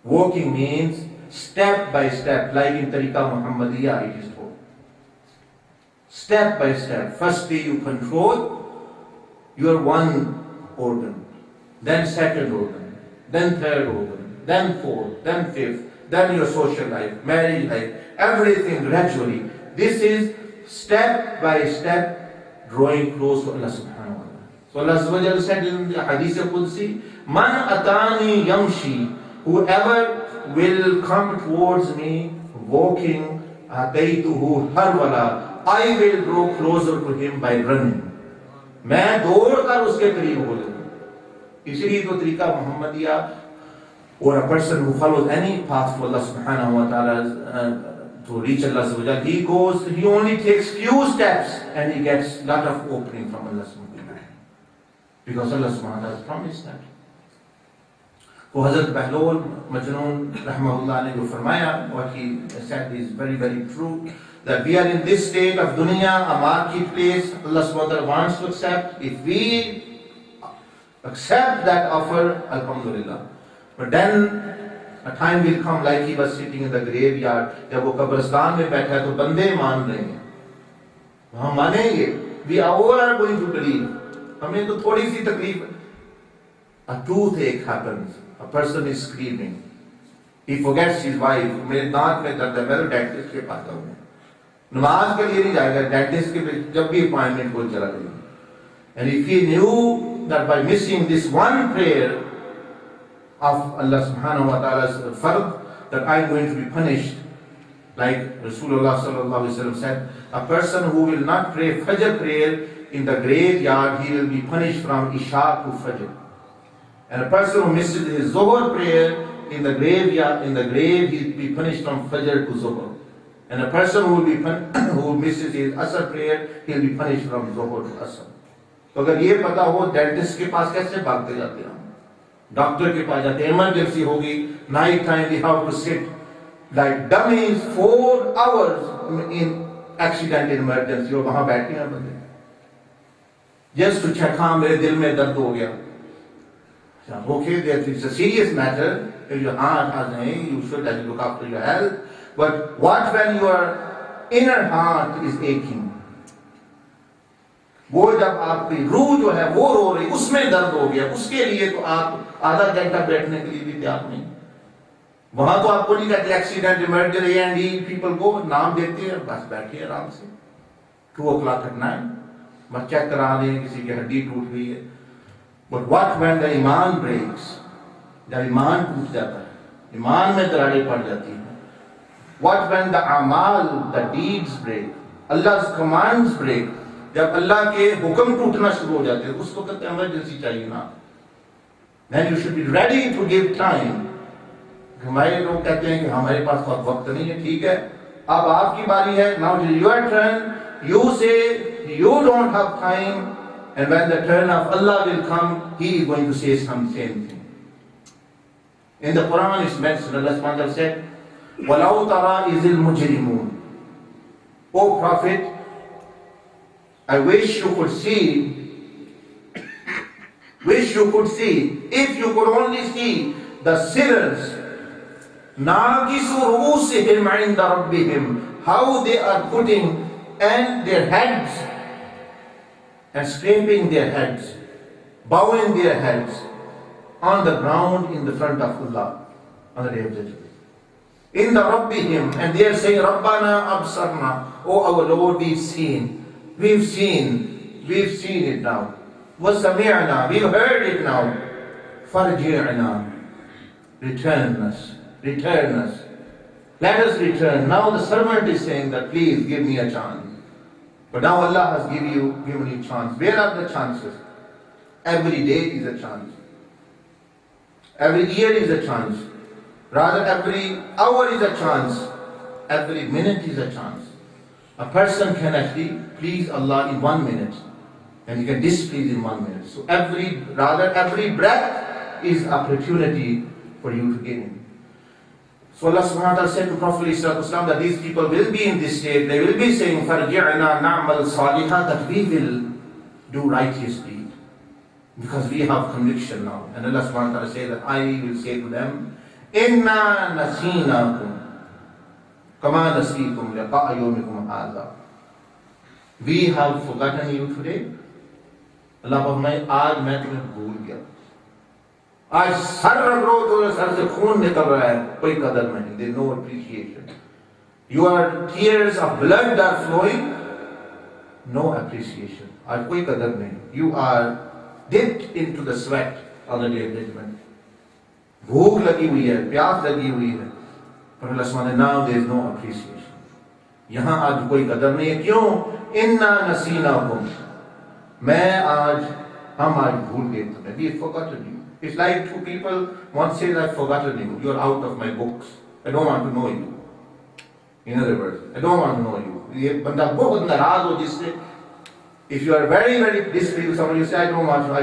Walking means step by step, like in Tariqa Muhammadiyah it is told. Step by step. Firstly you control your one organ, then second organ, then third organ, then fourth, then fifth, then your social life, marriage life, everything gradually. This is step by step drawing close to Allah subhanahu wa ta'ala. So Allah subhanahu wa ta'ala said in the Hadith al-Qudsi, man atani yamshi, whoever will come towards me walking, ataytuhu harwala, I will grow closer to him by running. मैं दौड़ कर उसके करीब हो जाऊंगा। इसलिए तो तरीका Mohammadia, or a person who follows any path to Allah subhanahu wa ta'ala to reach Allah subhanahu wa ta'ala, he only takes few steps and he gets lot of opening from Allah subhanahu wa ta'ala, because Allah subhanahu wa ta'ala has promised that. तो हजरत बहलोल मजनून रहमहुल्लाह ने जो फरमाया, what he said is very very true, that we are in this state of dunya, a marketplace. Allah subhanahu wa ta'ala wants to accept. If we accept that offer, alhamdulillah. But then a time will come, like he was sitting in the graveyard, जब वो कब्रिस्तान में बैठा है तो बंदे मान रहे हैं, हम मानेंगे, we all are going to believe. हमें तो थोड़ी सी तकलीफ, a toothache happens, a person is screaming, he forgets his wife, मेरे दांत में दर्द है, मैं तो डेंटिस्ट के पास जाऊंगा, नमाज के लिए नहीं जाएगा, डेंटिस्ट के जब भी अपॉइंटमेंट को चला जाएगा. And if he knew that by missing this one prayer of Allah subhanahu wa ta'ala's fard, that I am going to be punished, like Rasulullah sallallahu alaihi wasallam said, a person who will not pray Fajr prayer in the graveyard, he will be punished from Isha to Fajr. And a person who misses his Zuhr prayer in the graveyard, in the grave, he will be punished from Fajr to Zuhr. And a person who misses his Asr prayer, he will be punished from Zuhr to Asr. तो अगर ये पता हो, dentist के पास कैसे भागते जाते हैं, डॉक्टर के पास जाते, इमरजेंसी होगी, night time we have to sit like dummies 4 hours in accident emergency, और वहां बैठे हैं बंदे जस्ट टू चेक, हाँ मेरे दिल में दर्द हो गया, okay, it's a serious matter, if your heart has pain, you should look after your health. But what when your inner heart is aching? वो जब आपकी रूह जो है वो रो रही, उसमें दर्द हो गया, उसके लिए तो आप आधा घंटा बैठने के लिए भी तैयार नहीं. वहां तो आपको नहीं कहते accident emergency and he people को नाम देते हैं, बस बैठिए आराम से, 2 o'clock at night बस चेक करा दें किसी की हड्डी टूट गई है. But what when the Iman breaks, जब ईमान टूट जाता है, ईमान में दरारें पड़ जाती हैं. What when the amal, the deeds break, Allah's commands break, जब अल्लाह के हुक्म टूटना शुरू हो जाते हैं, उसको कहते हैं इमरजेंसी चाहिए ना. Then you should be ready to give time. हमारे लोग कहते हैं कि हमारे पास वक्त नहीं है, ठीक है, अब आपकी बारी है, now it is your turn. You say you don't have time, and when the turn of Allah will come, He is going to say some same thing. In the Quran it's mentioned, Allah subhanahu wa ta'ala said, وَلَوْ تَرَى إِذِ الْمُجْرِمُونَ. O Prophet, I wish you could see Wish you could see. If you could only see the sinners, نَاكِسُ رُؤُوسِهِمْ عِنْدَ رَبِّهِمْ, how they are putting and their heads and scraping their heads, bowing their heads on the ground in the front of Allah on the day of judgment. In the Rabbihim, and they are saying, Rabbana absarna, oh our Lord, we've seen it now. وَسَمِعْنَا, we've heard it now. فَرْجِعْنَا, return us. Let us return. Now the servant is saying that please give me a chance. But now Allah has given you chance. Where are the chances? Every day is a chance. Every year is a chance. Rather, every hour is a chance. Every minute is a chance. A person can actually please Allah in 1 minute, and he can displease in 1 minute. So every breath is opportunity for you to gain. So Allah subhanahu wa ta'ala said to Prophet ﷺ that these people will be in this state. They will be saying, فَرْجِعْنَا نَعْمَلْ صَالِحًا, that we will do righteous deed. Because we have conviction now. And Allah subhanahu wa ta'ala said that I will say to them, إِنَّا نَسِينَاكُمْ كَمَا نَسِيكُمْ لِقَاءَ يَوْمِكُمْ هَذَا. We have forgotten you today. Allah फरमाए आज मैं तुम्हें भूल गया. आज sir रगड़ो तो sir से खून निकल रहा है, कोई कदर नहीं. There is no appreciation. Your tears of blood are flowing, no appreciation. आज कोई कदर नहीं. You are dipped into the sweat on the day of judgment. भूख लगी हुई है, प्यास लगी हुई है, पर अल्लाह सुब्हानहू now there is no appreciation. यहाँ आज कोई कदर नहीं है. क्यों? इन्ना नसीनाकुम, हम आज भूल गए तुम्हें. We have forgotten you. It's like two people, one says I've forgotten you. You're out of my books. I don't want to know you. In other words, I don't want to know you. ये बंदा बहुत नाराज हो जिससे. If you are very displeased with someone, you say I don't want to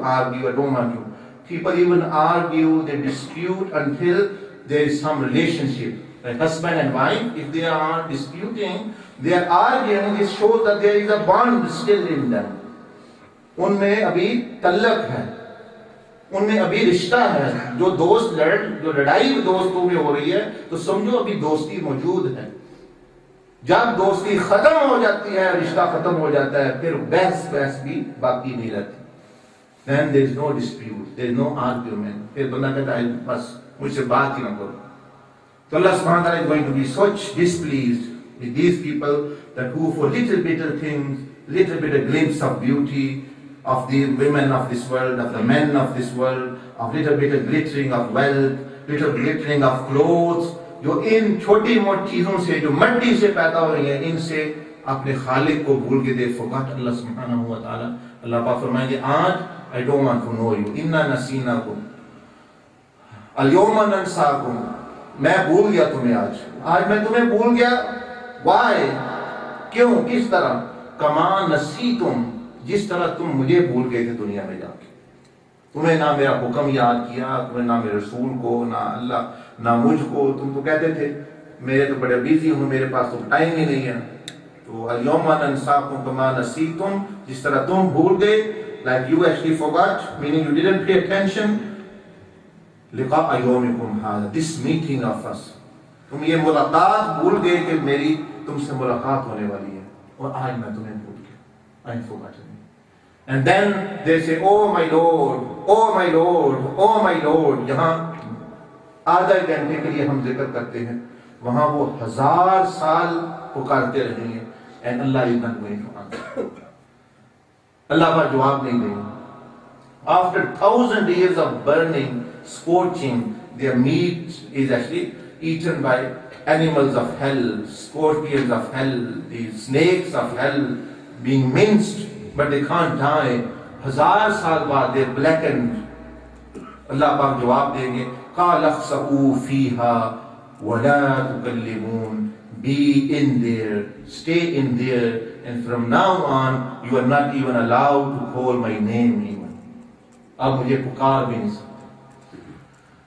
argue, I don't want to. People even argue, they dispute until there is some relationship. Like husband and wife, if they are disputing, they are arguing, it shows that there is a bond still in them. उनमें अभी तल्लक है, उनमें अभी रिश्ता है. जो लड़ाई दोस्तों में हो रही है, तो समझो अभी दोस्ती मौजूद है. जब दोस्ती खत्म हो जाती है, रिश्ता खत्म हो जाता है, फिर बहस भी बाकी नहीं रहती. Then there is no dispute, there is no argument. फिर बंदा कहता है बस मुझसे बात ही ना करो. So Allah subhanahu wa ta'ala is going to be such displeased with these people that who for little bit of things, little bit of glimpse of beauty, of the women of this world, of the men of this world, of little bit of glittering of wealth, little glittering of clothes, जो इन छोटी मोटी चीजों से, जो मट्टी से पैदा हो रही है, इनसे अपने खालिक को भूल के दे forgot Allah subhanahu wa ta'ala. अल्लाह पाक फरमाएंगे आज I don't want to know you. इन्ना नसीनाकुम अल-यौमा नंसाकुम, मैं भूल गया तुम्हें आज मैं तुम्हें भूल गया. Why? क्यों? किस तरह? कमा नसीतुम, जिस तरह तुम मुझे भूल गए थे दुनिया में जाके. तुम्हें ना मेरा हुक्म याद किया, तुम्हें ना मेरे रसूल को, ना अल्लाह, ना मुझको. तुम तो कहते थे मेरे तो बड़े बिजी हूँ, मेरे पास तो टाइम ही नहीं है. तो अल-यौमा नंसाकुम कमा नसीतुम, जिस तरह तुम भूल गए, like you actually forgot, meaning you didn't pay attention. लिक़ाअ यौमिकुम हाज़ा, this meeting of us, तुम ये मुलाकात भूल गए कि मेरी तुमसे मुलाकात होने वाली है, और आज मैं तुम्हें भूल गया. I forgotten. And then they say, oh my Lord, oh my Lord, oh my Lord. यहाँ आधा घंटे के लिए हम जिक्र करते हैं, वहाँ वो 1000 साल पुकारते रहेंगे. And Allah is not going to answer. अल्लाह का जवाब नहीं देंगे. After 1000 years of burning, scorching, their meat is actually eaten by animals of hell, scorpions of hell, the snakes of hell, being minced, but they can't die. 1000 साल बाद they blackened. अल्लाह पाक जवाब देंगे, क़ाल अख़्सऊ फ़ीहा वला तुकल्लिमून. Be in there, stay in there, and from now on you are not even allowed to call my name even. अब मुझे पुकार भी नहीं सकते.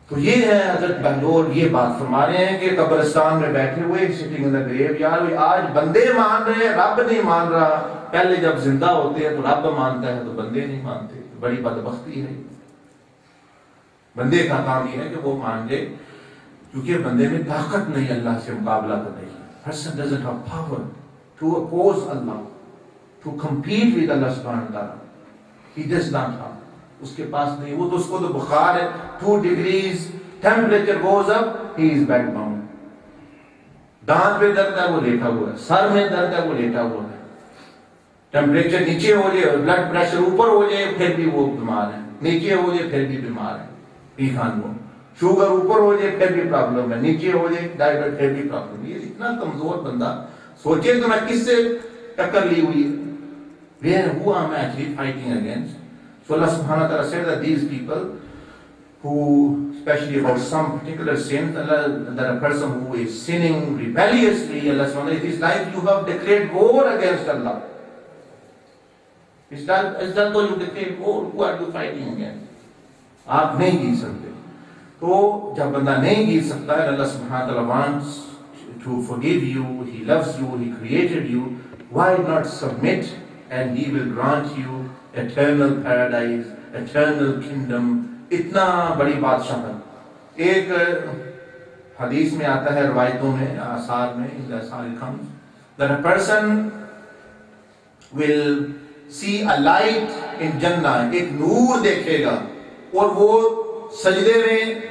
तो ये है हज़रत बहलोल ये बात फरमा रहे हैं कि कब्रिस्तान में बैठे हुए, सिटिंग इन द ग्रेव. यार आज बंदे मान रहे हैं, रब नहीं मान रहा. पहले जब जिंदा होते हैं तो रब मानता है, तो बंदे नहीं मानते. बड़ी बदबख्ती है। बंदे का काम यह है कि वो मान ले, क्योंकि बंदे में ताकत नहीं अल्लाह से मुकाबला करने की। Person doesn't have power to oppose Allah, to compete with Allah subhanahu wa ta'ala. He does not have. उसके पास नहीं, वो तो उसको तो बुखार है, 2 degrees temperature goes up, he is bed bound. दांत पे दर्द है वो लेटा हुआ है, सर में दर्द है वो लेटा हुआ है, टेम्परेचर नीचे हो जाए, ब्लड प्रेशर ऊपर हो जाए फिर भी वो बीमार है, नीचे हो जाए फिर भी बीमार है। पी खान वो शुगर ऊपर हो जाए फिर भी प्रॉब्लम है, नीचे हो जाए डायबिटीज फिर भी प्रॉब्लम। ये इतना कमजोर बंदा, सोचे तो मैं किससे टक्कर ली हुई है, where who am I actually fighting against? So Allah subhanahu wa ta'ala said that these people who, especially about some particular sins, that a person who is sinning rebelliously, Allah subhanahu wa ta'ala, it is like you have declared war against Allah. Is that though you declare war, who are you fighting against? आप नहीं जीत सकते। तो जब बंदा नहीं जीत सकता है, Allah subhanahu wa ta'ala wants to forgive you, He loves you, He created you, why not submit and He will grant you eternal paradise, eternal kingdom, इतना बड़ी बादशाह। एक हदीस में आता है, रवायतों में, आसार में, that a person will see a light in Jannah, एक नूर देखेगा और वो सजदे में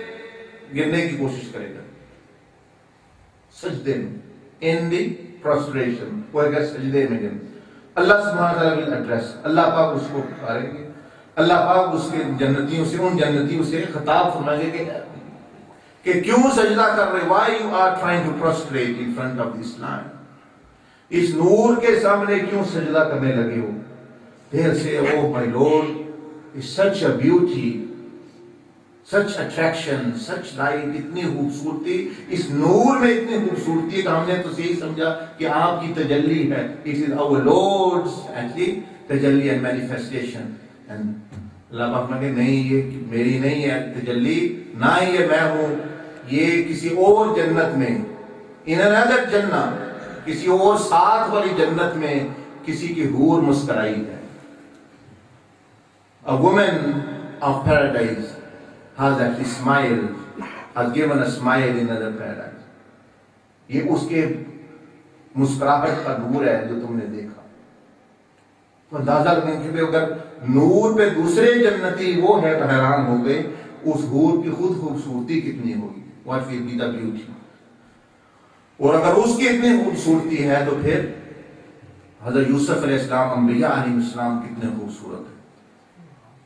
गिरने की कोशिश करेगा, सजदे में, in the prostration, वो अगर सजदे में गिर, अल्लाह सुब्हानहू व तआला will address, अल्लाह पाक उसको पुकारेंगे, अल्लाह पाक उसके जन्नतियों से, उन जन्नतियों से खिताब फरमाएंगे कि क्यों सजदा कर रहे, why you are trying to prostrate in front of this lamp, इस नूर के सामने क्यों सजदा करने लगे हो। They'll say, oh my Lord, is such a beauty, such attraction, such light, इतनी खूबसूरती, इस नूर में इतनी खूबसूरती कि हमने तो यही समझा कि आपकी तजल्ली है। It is our Lord's actually तजल्ली and manifestation. And अल्लाह पाक ने नहीं, ये मेरी नहीं है तजल्ली, ना ही ये मैं हूँ, ये किसी और जन्नत में, in another जन्नत, किसी और साथ वाली जन्नत में किसी की हूर मुस्कराई है। A woman of paradise has actually smiled, has given a smile in other paradise. ये उसके मुस्कुराहट का नूर है जो तुमने देखा। तो अंदाजा लगने के अगर नूर पे दूसरे जन्नती वो है तो हैरान हो गए, उस हूर की खुद खूबसूरती कितनी होगी, what will be the beauty। और अगर उसकी इतनी खूबसूरती है तो फिर हज़रत यूसुफ अलैहिस्सलाम, अंबिया अलैहिस्सलाम कितने खूबसूरत है,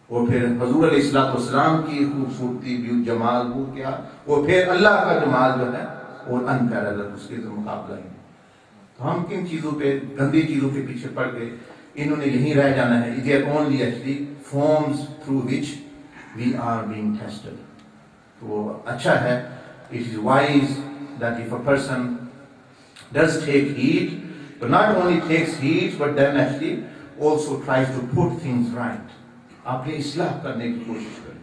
और फिर हजूर अलैहिस्सलाम की खूबसूरती भी, जमाल वो क्या, और फिर अल्लाह का जमाल जो है और अनपैरेलल, उसके तो मुकाबला ही। तो हम किन चीज़ों पे, गंदी चीज़ों के पीछे पड़ गए, इन्होंने यहीं रह जाना है। They are only actually forms through which we are being tested. तो अच्छा है, it is wise that if a person does take heed, but not only takes heed but then actually also tries to put things right, अपनी इस्लाह करने की कोशिश करें।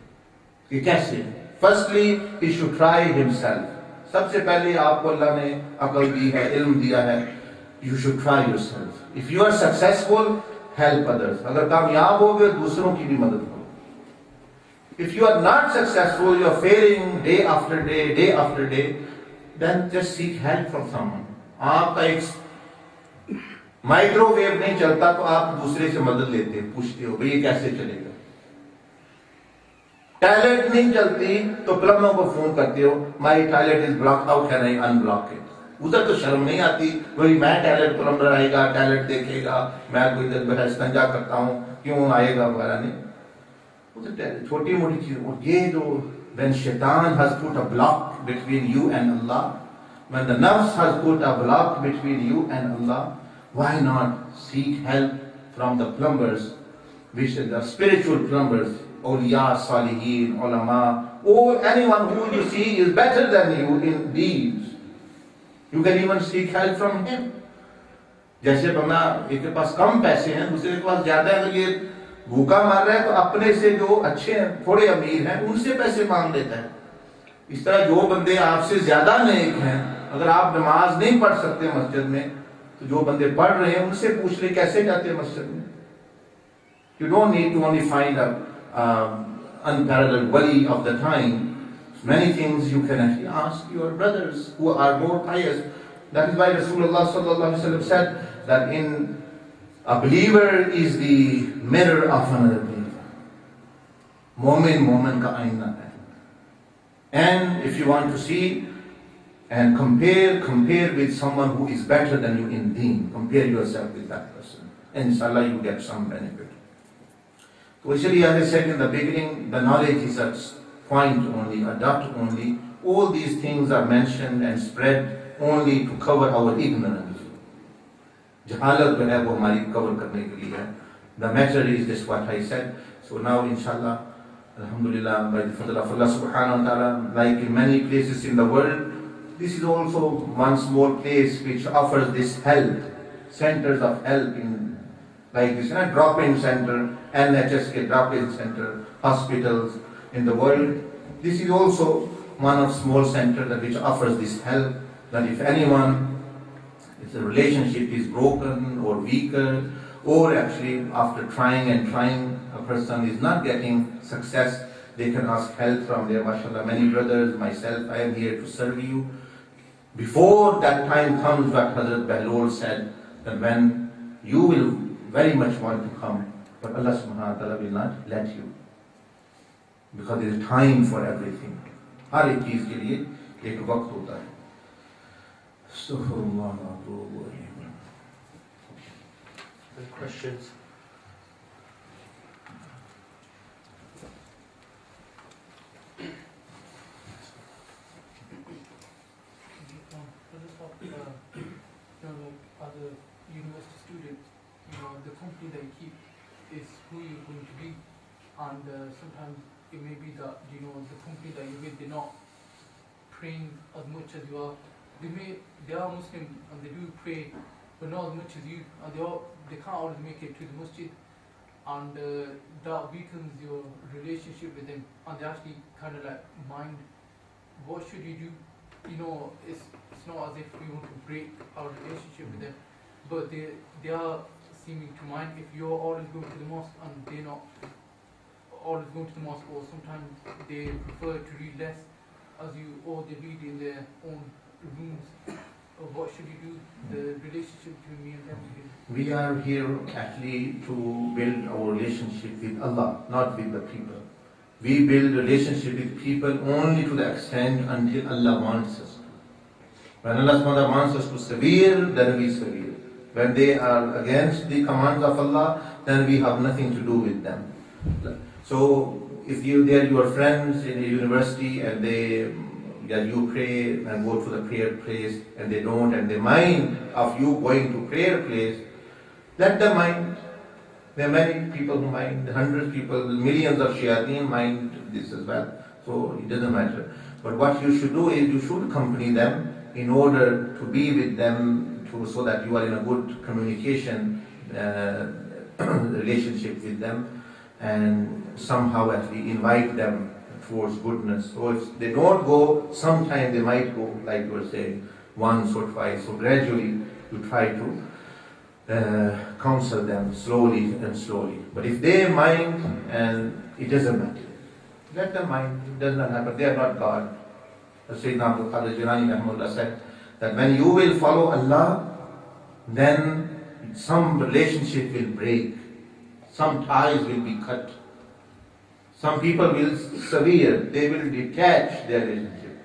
कि कैसे? Firstly, he should try himself. सबसे पहले आपको अल्लाह ने अकल दी है, इल्म दिया है, you should try yourself. If you are successful, help others. अगर कामयाब हो गए दूसरों की भी मदद करो। If you are not successful, you are failing day after day, then just seek help from someone. आपका एक माइक्रोवेव नहीं चलता तो आप दूसरे से मदद लेते हैं, पूछते हो भाई ये कैसे चलेगा। टॉयलेट नहीं चलती तो प्लम्बर को फोन करते हो, my toilet is block, how can I unblock it. उधर तो शर्म नहीं आती, वही मैं टॉयलेट, प्लम्बर आएगा, टॉयलेट देखेगा, मैं कोई इधर इस्तेंजा करता हूँ, क्यों आएगा वगैरह नहीं। उधर छोटी मोटी चीज, ये जो when shaitan has put a block between you and Allah, when the nafs has put a block between you and Allah, why not seek help from the plumbers, which are the spiritual plumbers, awliya, salihin, ulama, or anyone who you see is better than you in deeds. You can even seek help from him. जैसे बंदा एक के पास कम पैसे हैं, दूसरे के पास ज्यादा है, तो ये भूखा मार रहा है तो अपने से जो अच्छे हैं, थोड़े अमीर हैं, उनसे पैसे मांग लेता है। इस तरह जो बंदे आपसे ज्यादा नेक हैं, अगर आप नमाज नहीं पढ़ सकते मस्जिद में, तो जो बंदे पढ़ रहे हैं उनसे पूछ ले कैसे जाते हैं मस्जिद में। You don't need to only find a unparalleled wali of the time, many things you can actually ask your brothers who are more pious. That is why Rasulullah sallallahu alaihi wasallam said that a believer is the mirror of another believer. Momin ka aina hai. And if you want to see and compare with someone who is better than you in deen. Compare yourself with that person. And inshallah you get some benefit. So actually, as I said in the beginning, the knowledge is a point only, a dot only. All these things are mentioned and spread only to cover our ignorance. Jahalat jo hai wo hamari cover karne ke liye hai. The matter is just what I said. So now inshallah, alhamdulillah, by the fadl of Allah subhanahu wa ta'ala, like in many places in the world, this is also one small place which offers this help, centers of help in like this, drop-in center, NHSK drop-in center, hospitals in the world. This is also one of small centers which offers this help, that if anyone, if the relationship is broken or weaker, or actually after trying and trying, a person is not getting success, they can ask help from there. MashaAllah, many brothers, myself, I am here to serve you. Before that time comes, what Hazrat Behlul said, that when you will very much want to come, but Allah subhanahu wa ta'ala will not let you. Because there is time for everything. हर एक चीज के लिए एक वक्त होता है. Any questions? As a university student, the company that you keep is who you're going to be, and sometimes it may be that the company that you're with, they're not praying as much as you are. They are Muslim and they do pray, but not as much as you, and they can't always make it to the masjid, and that weakens your relationship with them, and they actually kind of like mind, what should you do? It's not as if we want to break our relationship with them, but they are seeming to mind if you're always going to the mosque and they're not always going to the mosque, or sometimes they prefer to read less as you, or they read in their own rooms. Or what should you do? The relationship between me and them? We are here actually to build our relationship with Allah, not with the people. We build relationship with people only to the extent until Allah wants us. When Allah SWT wants us to severe, then we severe. When they are against the commands of Allah, then we have nothing to do with them. So if they are your friends in a university and you pray and go to the prayer place and they don't, and they mind of you going to prayer place, let them mind. There are many people who mind, hundreds of people, millions of shayateen mind this as well. So it doesn't matter. But what you should do is you should accompany them in order to be with them, so that you are in a good communication relationship with them, and somehow actually invite them towards goodness. So if they don't go, sometime they might go, like you were saying, once or twice. So gradually you try to counsel them slowly and slowly. But if they mind, and it doesn't matter, let them mind. It does not happen. They are not God. As Sayyidina Abdul Qadir Jilani Rahimahullah said, that when you will follow Allah, then some relationship will break, some ties will be cut. Some people will sever, they will detach their relationship.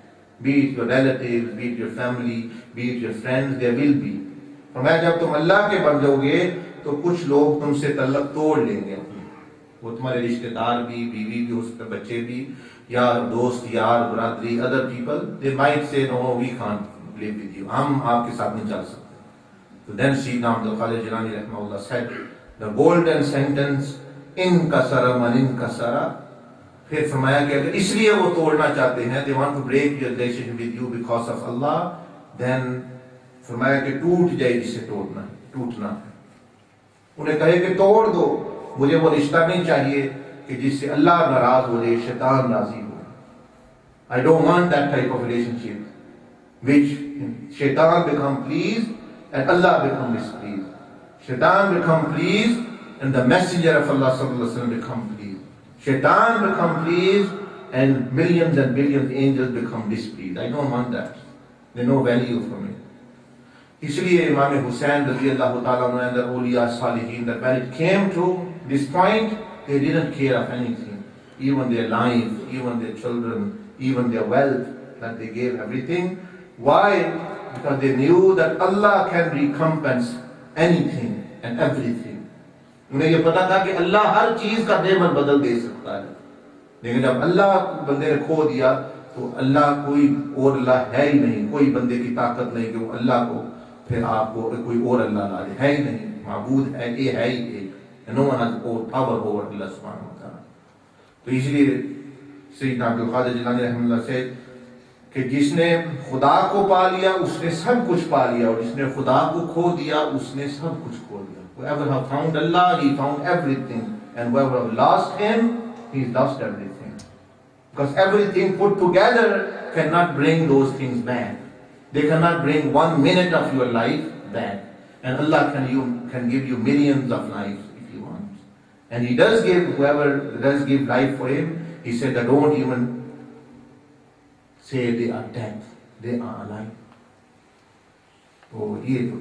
Be it your relatives, be it your family, be it your friends, there will be. फरमाया जब तुम अल्लाह के बन जाओगे तो कुछ लोग तुमसे तल्लक तोड़ लेंगे. वो तुम्हारे रिश्तेदार भी, बीवी भी हो सकते, बच्चे भी, या दोस्त, यार, बरादरी, other people, they might say no, we can't live with you. हम आपके साथ नहीं चल सकते. So then Sayyidina Abdul Qadir Jilani Rahimahullah said, the golden sentence, in kasara man in kasara. फिर फरमाया कि अगर इसलिए वो तोड़ना चाहते हैं, they want to break your relationship with you because of Allah, then फरमाया कि टूट जाए जिससे टूटना. उन्हें कहे कि तोड़ दो, मुझे वो रिश्ता नहीं चाहिए कि जिससे अल्लाह नाराज हो जाए, शैतान राजी हो. I don't want that type of relationship which shaitan become pleased and Allah become displeased. Shaitan become pleased and the messenger of Allah sallallahu alaihi wasallam become pleased. Shaitan become pleased and millions and billions of angels become displeased. I don't want that. There's no value for me. इसलिए इमाम हुसैन रज़ी अल्लाह ताला अन्हु and the awliya salihin, that when it came to this point, they didn't care of anything, even their life, even their children, even their wealth, that they gave everything. Why? Because they knew that Allah can recompense anything and everything. उन्हें ये पता था कि अल्लाह हर चीज का नेमत बदल दे सकता है, लेकिन जब अल्लाह बंदे ने खो दिया तो अल्लाह कोई और अल्लाह है ही नहीं, कोई बंदे की ताकत नहीं कि वो अल्लाह को फिर आपको कोई और अल्लाह ला दे, है ही नहीं, माबूद है, ये है ही एक, no one has power over Allah सुब्हानहू व तआला। तो इसलिए सैयदना अब्दुल कादिर जिलानी रहमतुल्लाह से कि जिसने खुदा को पा लिया उसने सब कुछ पा लिया, और जिसने खुदा को खो दिया उसने सब कुछ खो दिया। Whoever have found Allah, he found everything, and whoever have lost Him, he's lost everything. Because everything put together cannot bring those things back. They cannot bring 1 minute of your life back. And Allah can give you millions of lives if He wants. And He does give, whoever does give life for Him, He said that don't even say they are dead, they are alive. Oh, ye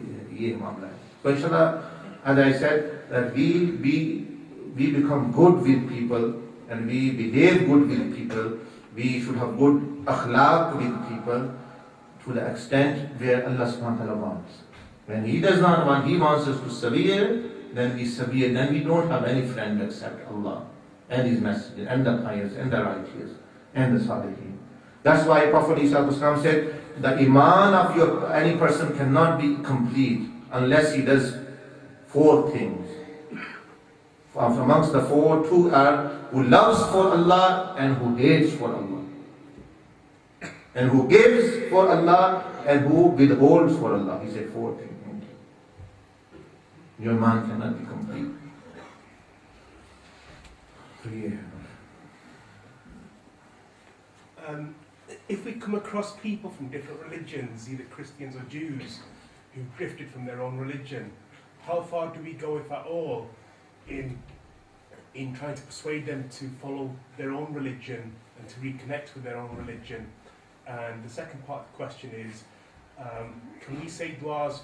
मामला है. So inshallah, as I said, that we become good with people and we behave good with people. We should have good akhlaq with people to the extent where Allah subhanahu wa ta'ala wants. When He does not want, He wants us to severe, then we severe. Then we don't have any friend except Allah and His Messenger and the pious and the righteous and the salihin. That's why Prophet ﷺ said, the iman of any person cannot be complete unless he does 4 things. Amongst the 4, 2 are who loves for Allah and who hates for Allah, and who gives for Allah and who withholds for Allah. He said 4 things. Your iman cannot be complete. So yeah. If we come across people from different religions, either Christians or Jews, who've drifted from their own religion, how far do we go, if at all, in trying to persuade them to follow their own religion and to reconnect with their own religion? And the second part of the question is, can we say du'as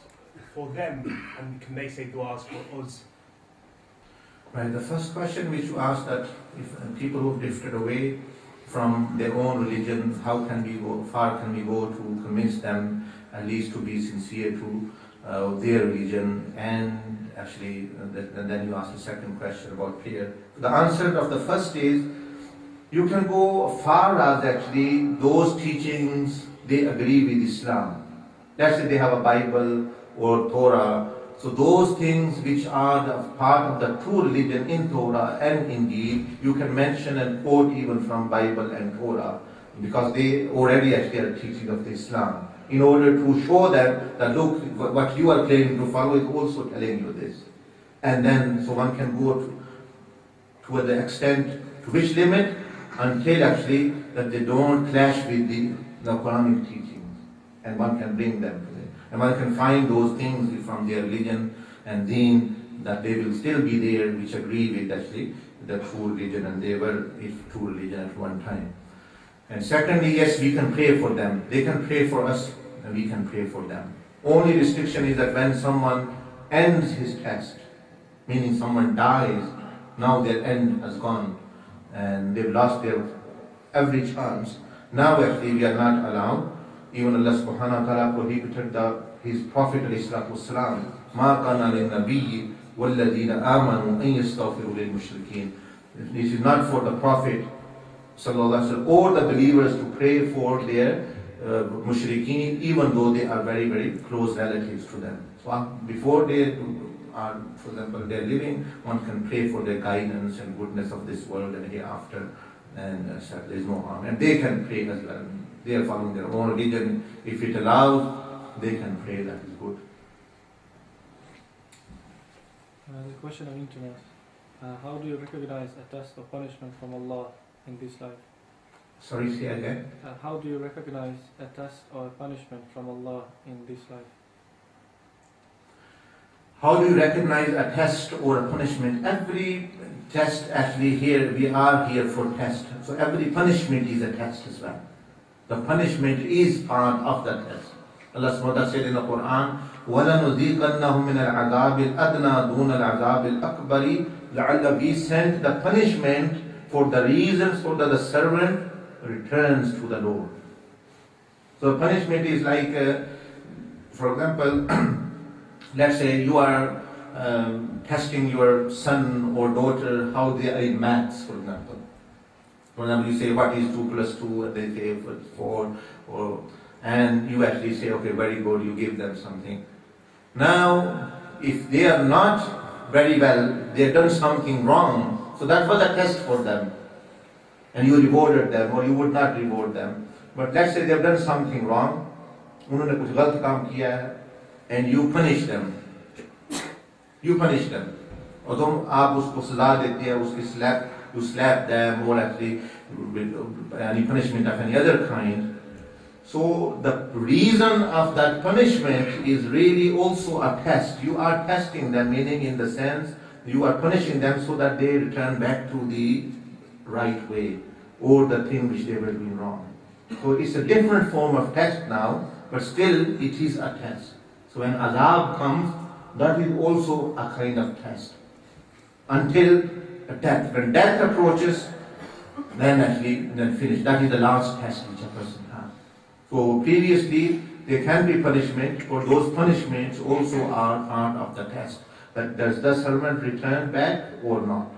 for them, and can they say du'as for us? Right, the first question which you asked, that if people who have drifted away from their own religion, how far can we go to convince them at least to be sincere to their religion? And actually, then you ask the second question about prayer. The answer of the first is, you can go far as actually those teachings, they agree with Islam. Let's say they have a Bible or Torah. So those things which are the part of the true religion in Torah and Injil, you can mention and quote even from Bible and Torah, because they already actually are teaching of the Islam, in order to show them that look, what you are claiming to follow is also telling you this. And then so one can go to the extent, to which limit, until actually that they don't clash with the Quranic teachings, and one can bring them to it. And one can find those things from their religion and deen, that they will still be there, which agree with actually the true religion, and they were true religion at one time. And secondly, yes, we can pray for them. They can pray for us, and we can pray for them. Only restriction is that when someone ends his test, meaning someone dies, now their end has gone, and they've lost their every chance. Now actually we are not allowed. Even Allah subhanahu wa ta'ala prohibited His Prophet ﷺ, مَا كَانَ لِلنَّبِيِّ وَالَّذِينَ آمَنُوا أَن يَسْتَغْفِرُوا لِلْمُشْرِكِينَ. This is not for the Prophet ﷺ or the believers to pray for their mushrikeen, even though they are very, very close relatives to them. So before they are, for example, they are living, one can pray for their guidance and goodness of this world and hereafter, and there is no harm. And they can pray as well. They are following their own religion. If it allows, they can pray, that is good. The question on internet, how do you recognize a test or punishment from Allah in this life? Sorry, say again. How do you recognize a test or a punishment from Allah in this life? How do you recognize a test or a punishment? Every test actually here, we are here for test. So every punishment is a test as well. The punishment is part of the test. Allah subhanahu wa ta'ala said in the Quran, وَلَنُذِيقَنَّهُم مِّنَ الْعَذَابِ الْأَدْنَى دُونَ الْعَذَابِ الْأَكْبَرِ لَعَلَّ we sent the punishment for the reason so that the servant returns to the Lord. So punishment is like, for example, let's say you are testing your son or daughter how they are in maths, for example. For example, you say, what is 2 plus 2? And they say 4. And you actually say, okay, very good, you give them something. Now, if they are not very well, they have done something wrong, so that was a test for them. And you rewarded them, or you would not reward them. But let's say they have done something wrong, उन्होंने कुछ गलत काम किया है, and you punish them. You punish them. और तुम आप उसको सजा देते हैं, उसकी you slap them, or actually any punishment of any other kind. So the reason of that punishment is really also a test. You are testing them, meaning in the sense you are punishing them so that they return back to the right way or the thing which they were doing wrong. So it's a different form of test now, but still it is a test. So when azab comes, that is also a kind of test. Until death. When death approaches, then finish. That is the last test which a person has. So previously, there can be punishment, but those punishments also are part of the test. That does the servant return back or not?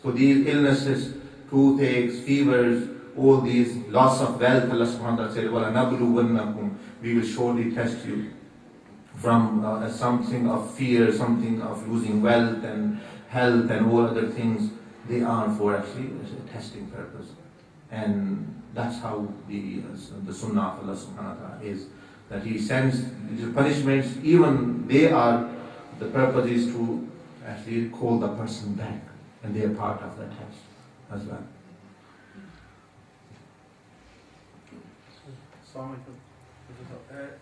So these illnesses, toothaches, fevers, all these loss of wealth, Allah subhanahu wa ta'ala said, وَلَنَبْلُوَنَّكُمْ we will surely test you from something of fear, something of losing wealth and health and all other things. They are for actually a testing purpose. And that's how the sunnah of Allah subhanahu wa ta'ala is. That He sends these punishments, even they are, the purpose is to actually call the person back. And they are part of the test as well.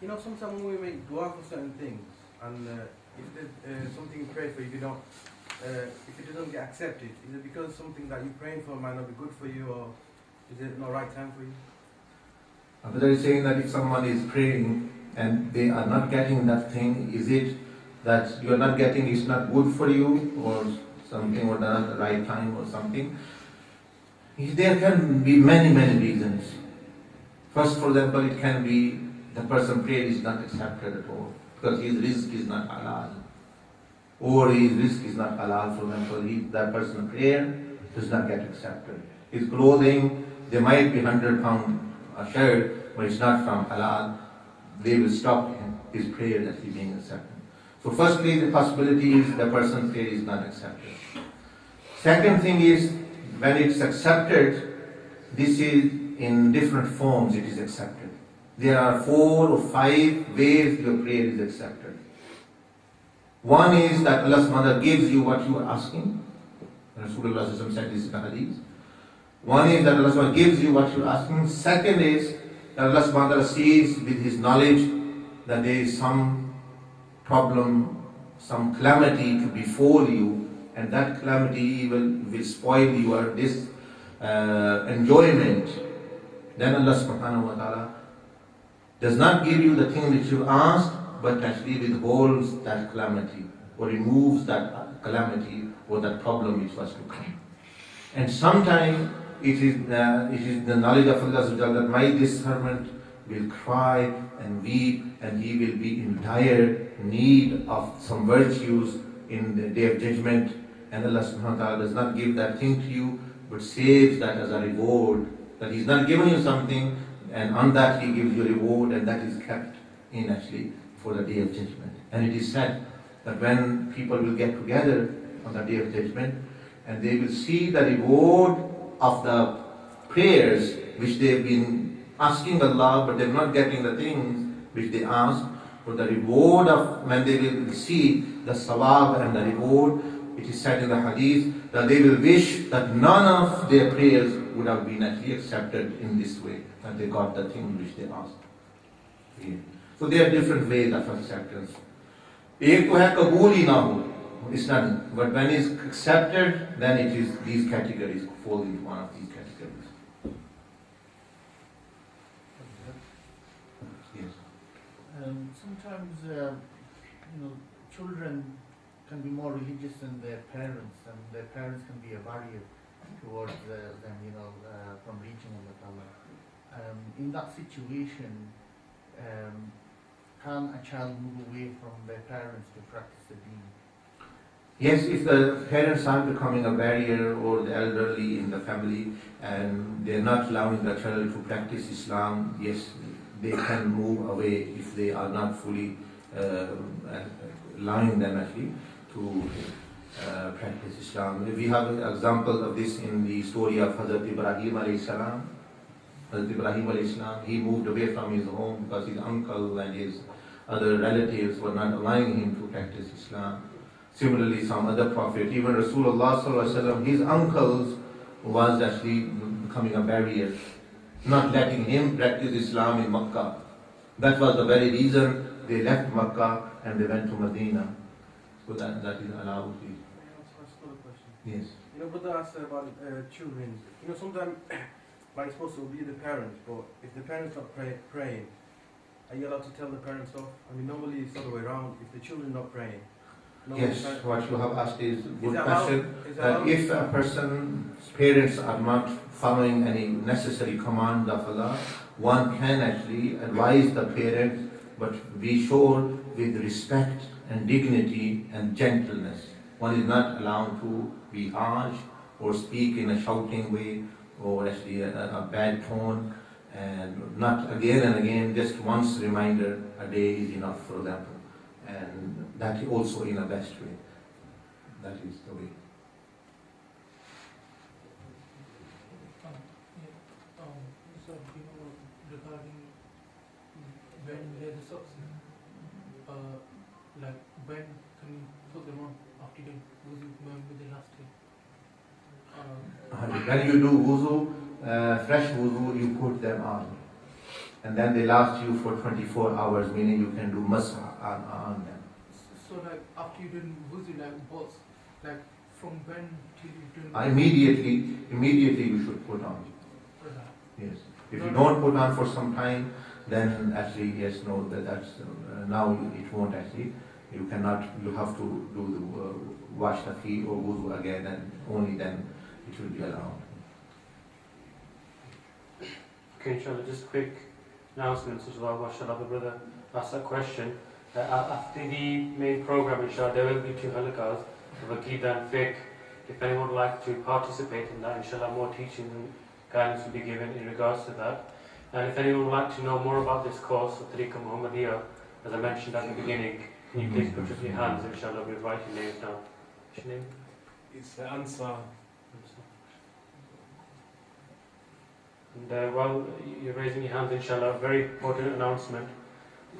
You know, sometimes when we make dua for certain things, and if there's something you pray for, if it doesn't get accepted, is it because something that you're praying for might not be good for you, or is it not right time for you? Abdullah is saying that if someone is praying and they are not getting that thing, is it that you are not getting, it's not good for you, or something, or not the right time, or something? There can be many reasons. First, for example, it can be the person prayer is not accepted at all, because his rizq is not halal. Or his rizq is not halal, for example, that person's prayer does not get accepted. His clothing, there might be £100 a shirt, but it's not from halal. They will stop him, his prayer that is being accepted. So firstly, the possibility is the person's prayer is not accepted. Second thing is, when it's accepted, this is in different forms it is accepted. There are 4 or 5 ways your prayer is accepted. One is that Allah subhanahu wa ta'ala gives you what you are asking. Rasulullah said this in the hadith. One is that Allah subhanahu wa ta'ala gives you what you are asking. Second is that Allah subhanahu wa ta'ala sees with His knowledge that there is some problem, some calamity to befall you, and that calamity will spoil your enjoyment. Then Allah subhanahu wa ta'ala does not give you the thing which you asked, but actually withholds that calamity, or removes that calamity or that problem which was to come. And sometimes it is the knowledge of Allah that this servant will cry and weep, and he will be in dire need of some virtues in the day of judgment, and Allah subhanahu wa ta'ala does not give that thing to you, but saves that as a reward. That He's not giving you something, and on that He gives you a reward, and that is kept in actually for the day of judgment. And it is said that when people will get together on the day of judgment, and they will see the reward of the prayers which they've been asking Allah, but they're not getting the things which they asked, for the reward of when they will see the sawab and the reward, it is said in the hadith that they will wish that none of their prayers would have been actually accepted in this way, that they got the thing which they asked. Yeah. So there are different ways of acceptance. एक तो है कबूल ही ना हो, It's not. But when it's accepted, then it is these categories fall into one of these categories. Yes. Sometimes, children can be more religious than their parents, and their parents can be a barrier towards them, from reaching Allah Ta'ala. In that situation, can a child move away from their parents to practice the deen? Yes, if the parents are becoming a barrier or the elderly in the family and they're not allowing the child to practice Islam, yes, they can move away if they are not fully allowing them actually to practice Islam. We have an example of this in the story of Hazrat Ibrahim alayhi salam. Hazrat Ibrahim alayhi salam, he moved away from his home because his uncle and his other relatives were not allowing him to practice Islam. Similarly, some other prophet, even Rasulullah sallallahu alaihi wasallam, his uncles was actually becoming a barrier, not letting him practice Islam in Makkah. That was the very reason they left Makkah and they went to Medina. So that is allowed. That's another question. Yes. Brother asked about children. Sometimes like it's supposed to be the parents, but if the parents not praying, are you allowed to tell the parents off? Normally it's the other way around. If the children not praying. Yes, what you have asked is a good allowed? question. Is that allowed? If a person's parents are not following any necessary command of Allah, one can actually advise the parents, but be sure with respect and dignity and gentleness. One is not allowed to be harsh or speak in a shouting way or actually a bad tone, and not again and again, just once reminder a day is enough for them. And that also in a best way. That is the way. So, regarding when there's a socks, like when can you put them on after you with the last day? When you do wuzu, fresh wuzu, you put them on. And then they last you for 24 hours, meaning you can do masah on them. So like after you done wuzu, like what? Like from when till you done? Immediately you should put on. Yes. If you don't put on for some time, then actually yes, no, that's now it won't actually. You cannot. You have to do the wash the feet or wuzu again, and only then it will be allowed. Okay, inshallah, just quick announcements as well. Mashallah, the brother asked that question. After the main program, inshallah, there will be 2 halaqas of Aqidah and Fiqh. If anyone would like to participate in that, inshallah, more teaching and guidance will be given in regards to that. And if anyone would like to know more about this course of Tariqa Muhammadiyah, as I mentioned at the beginning, can you please put up your hands, inshallah, we'll write your names down. What's your name? It's the answer. And while you're raising your hands, inshallah, a very important announcement.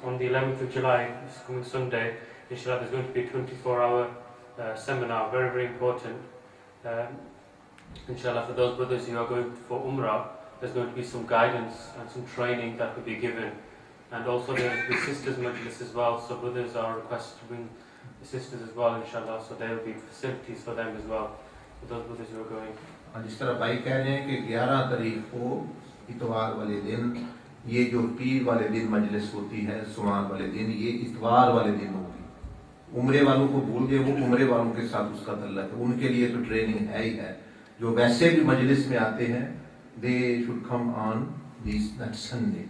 On the 11th of July, this coming Sunday, inshallah, there's going to be a 24-hour seminar, very, very important. Inshallah, for those brothers who are going for Umrah, there's going to be some guidance and some training that will be given. And also there's the sisters majlis as well, so brothers are requested to bring the sisters as well, inshallah, so there will be facilities for them as well, for those brothers who are going. जिस तरह भाई कह रहे हैं कि 11 तारीख को इतवार वाले दिन ये जो पीर वाले दिन मजलिस होती है, सुमान वाले दिन, ये इतवार वाले दिन होगी। उम्रे वालों को भूल गए, वो उम्रे वालों के साथ उसका तल्लक है, उनके लिए तो ट्रेनिंग है ही है। जो वैसे भी मजलिस में आते हैं, they should come on that Sunday.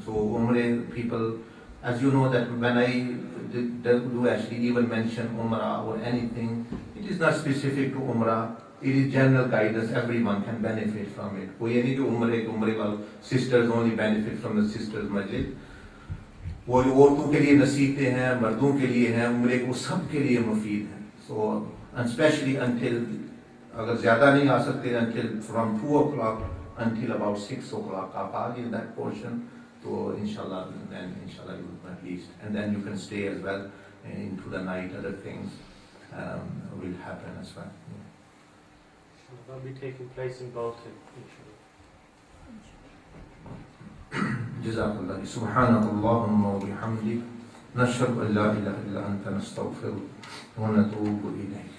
So Umrah people, as you know that when I do actually even mention Umrah or anything, it is not specific to Umrah. It is general guidance. Everyone can benefit from it. कोई ये नहीं कि उम्रे वालों sisters only benefit from the sisters majlis. वो औरतों के लिए नसीहतें हैं, मर्दों के लिए हैं, उम्रे को सब के लिए मुफीद है. So and especially until अगर ज़्यादा नहीं आ सकते until from 2 o'clock until about 6 o'clock आप आ गए that portion, तो inshallah then inshallah you will at least, and then you can stay as well into the night. Other things will happen as well. That will be taking place in Bolton, inshallah. جزاك الله سبحانك اللهم وبحمدك نشهد أن لا إله إلا أنت نستغفرك ونتوب إليك.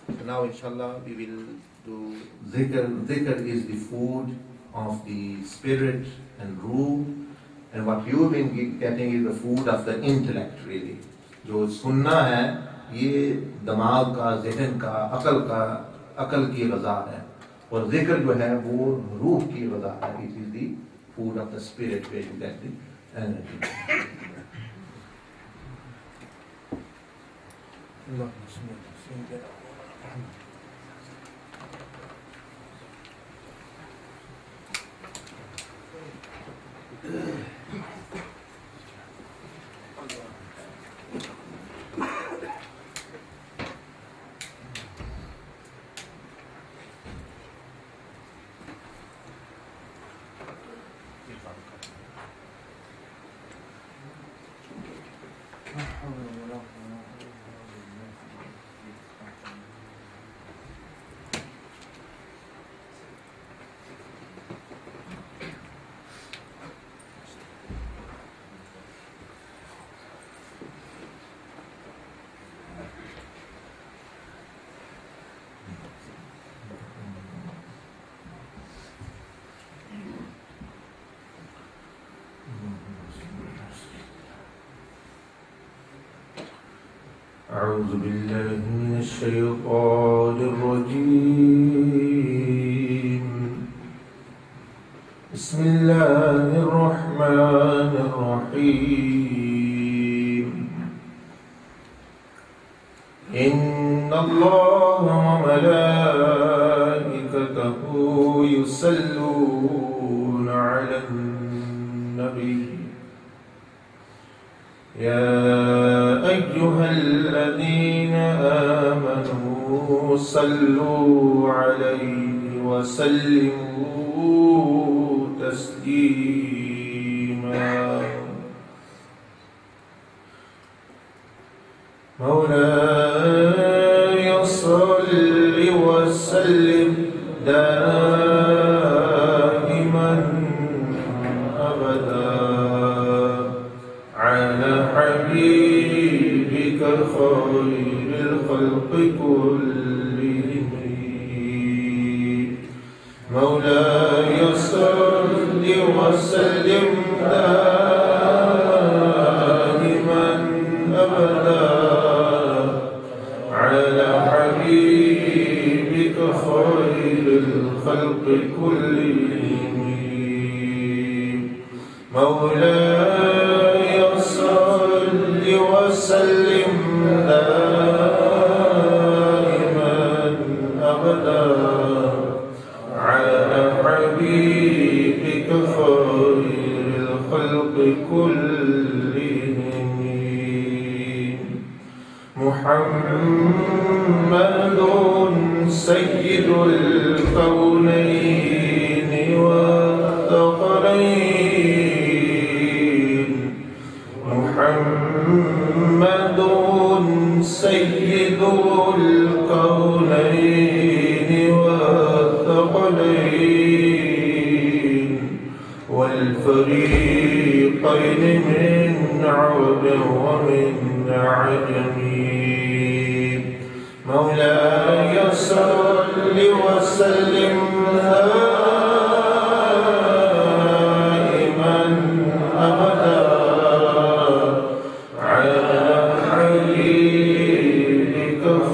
So now inshallah we will do zikr. Zikr is the food of the spirit and ruh, and what you've been getting is the food of the intellect really. जो सुनना है ये दिमाग का, ज़हन का, अकल की ग़ज़ा है, और ज़िक्र जो है वो रूह की ग़ज़ा है. It is the food of the spirit where you get the energy. أعوذ بالله من الشيطان الرجيم. بسم الله الرحمن الرحيم. إن الله وملائكته يصلون على النبي يا أيها الذين آمنوا صلوا عليه وسلموا تسليما. مولاي صل وسلم دائما أبدا على حبيبك خير الخلق كلهم. مولاي صل وسلم دائما أبدا على حبيبك خير الخلق كلهم. مولاي صل وسلم دائما أبدا على حبيبك خير الخلق كلهم. محمد سيد الكونين والثقلين. محمد سيد الكونين والثقلين والفريقين من عرب ومن عجم. مولاي صل وسلم دائما أبدا على حبيبك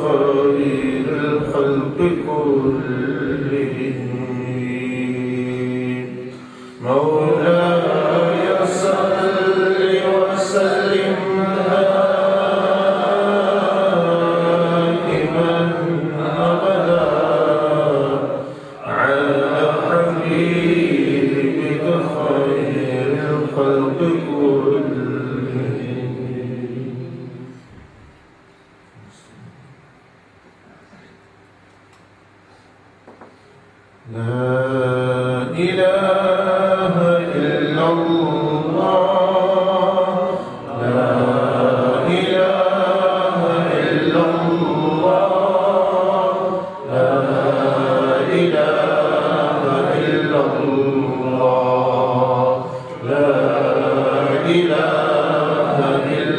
خير الخلق كلهم. مولاي صل وسلم دائما أبدا على حبيبك خير الخلق كلهم. لا إله إلا الله. لا إله إلا الله. لا إله إلا الله. لا إله إلا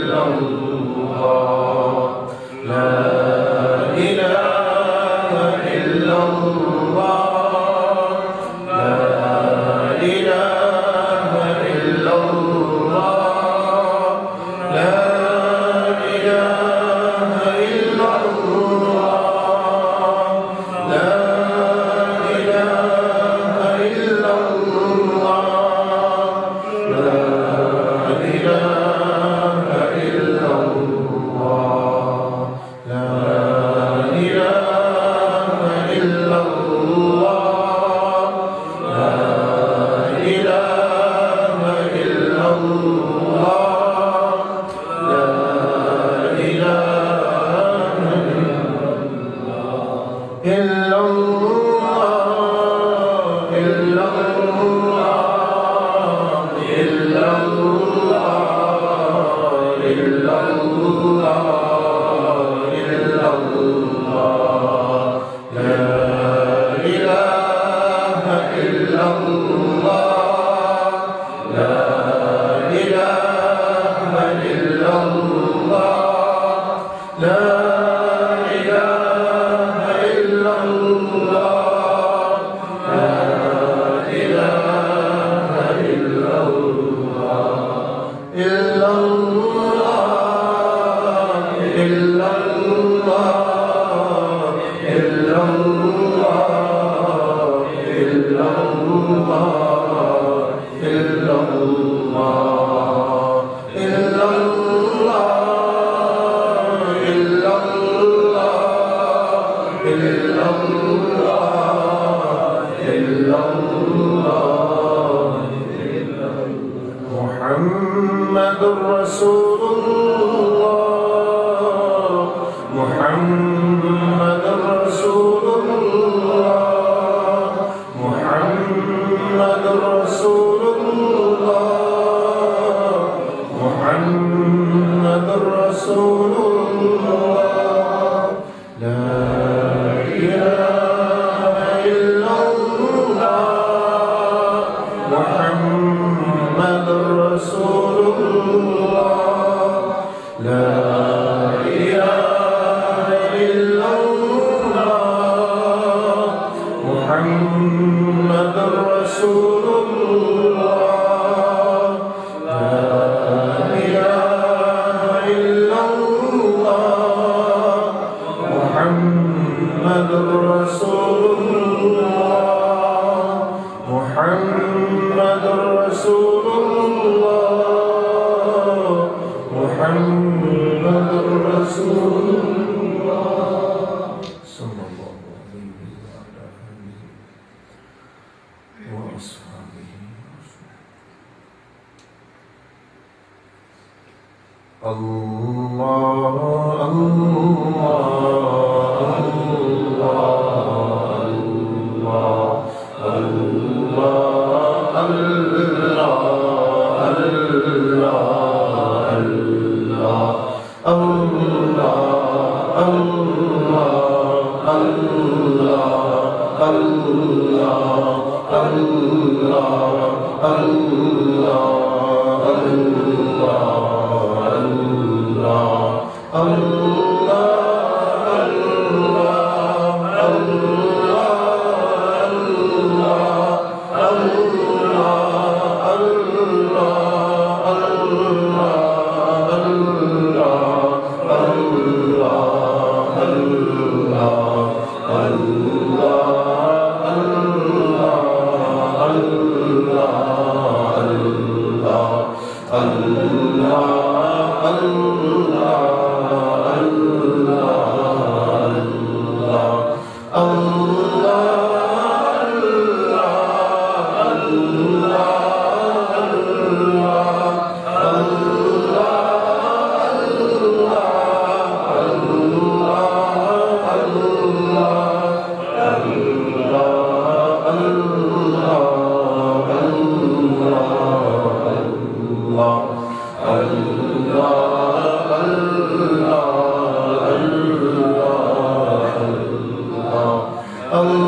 Allah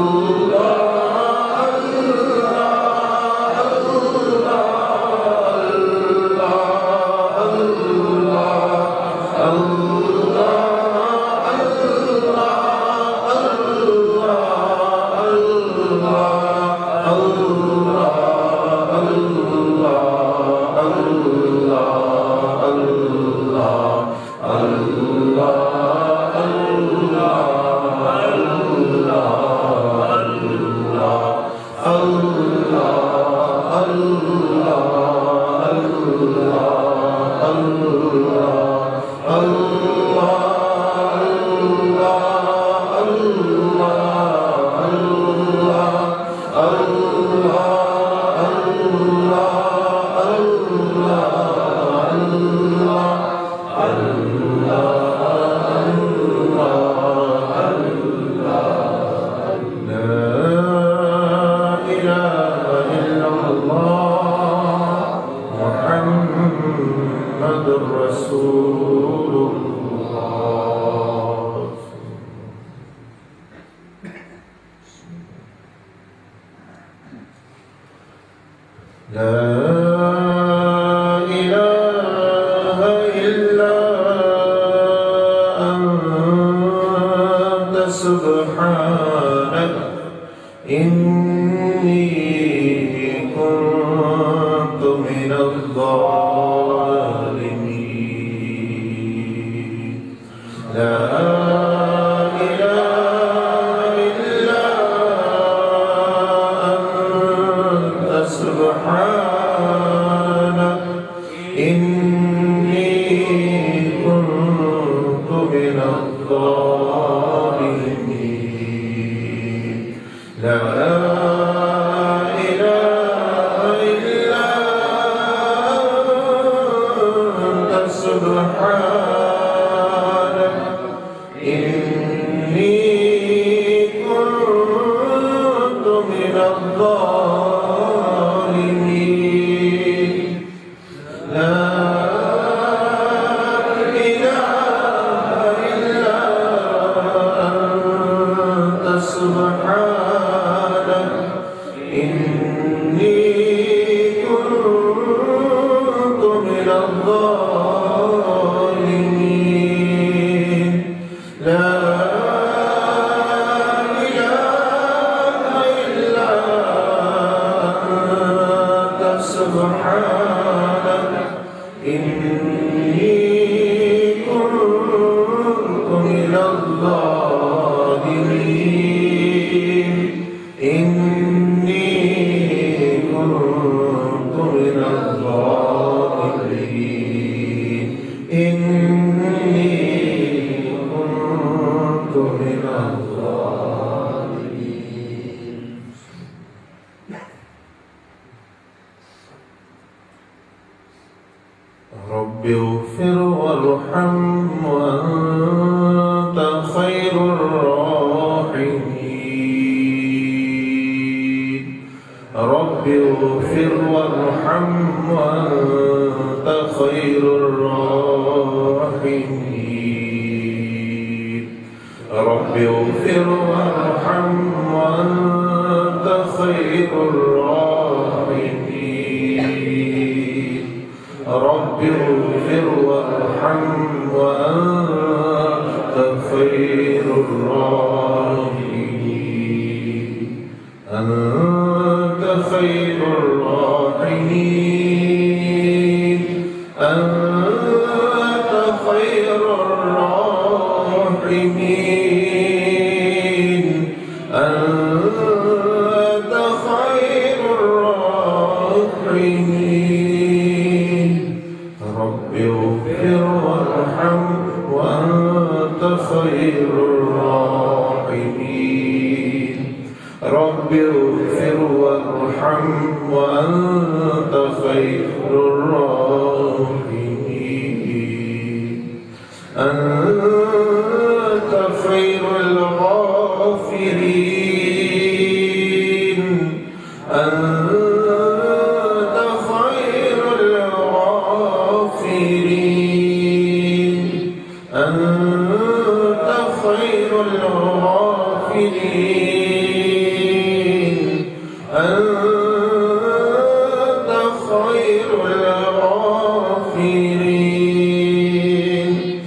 لا إله إلا أنت سبحانك إني كنت من الظالمين لا إله إلا أنت سبحانك إني كنت من الظالمين لا إله إلا أنت سبحانك إني كنت من الظالمين لا إله إلا أنت سبحانك إني كنت من الظالمين لا إله إلا أنت سبحانك إني كنت من الظالمين إني كنت من الظالمين إني كنت من الظالمين رب اغفر وارحم وأنت خير الراحمين رب اغفر وارحم وأنت خير الراحمين رب اغفر وارحم وأنت خير الراحمين رب اغفر وارحم وأنت خير الراحمين أنت خير الراحمين أنت خير الراحمين أنت خير الراحمين رب اغفر وارحم وأنت خير الراحمين رب اغفر وارحم وأنت خير الراحمين أنت خير الغافرين أنت خير الغافرين أنت خير الغافرين أنت خير الغافرين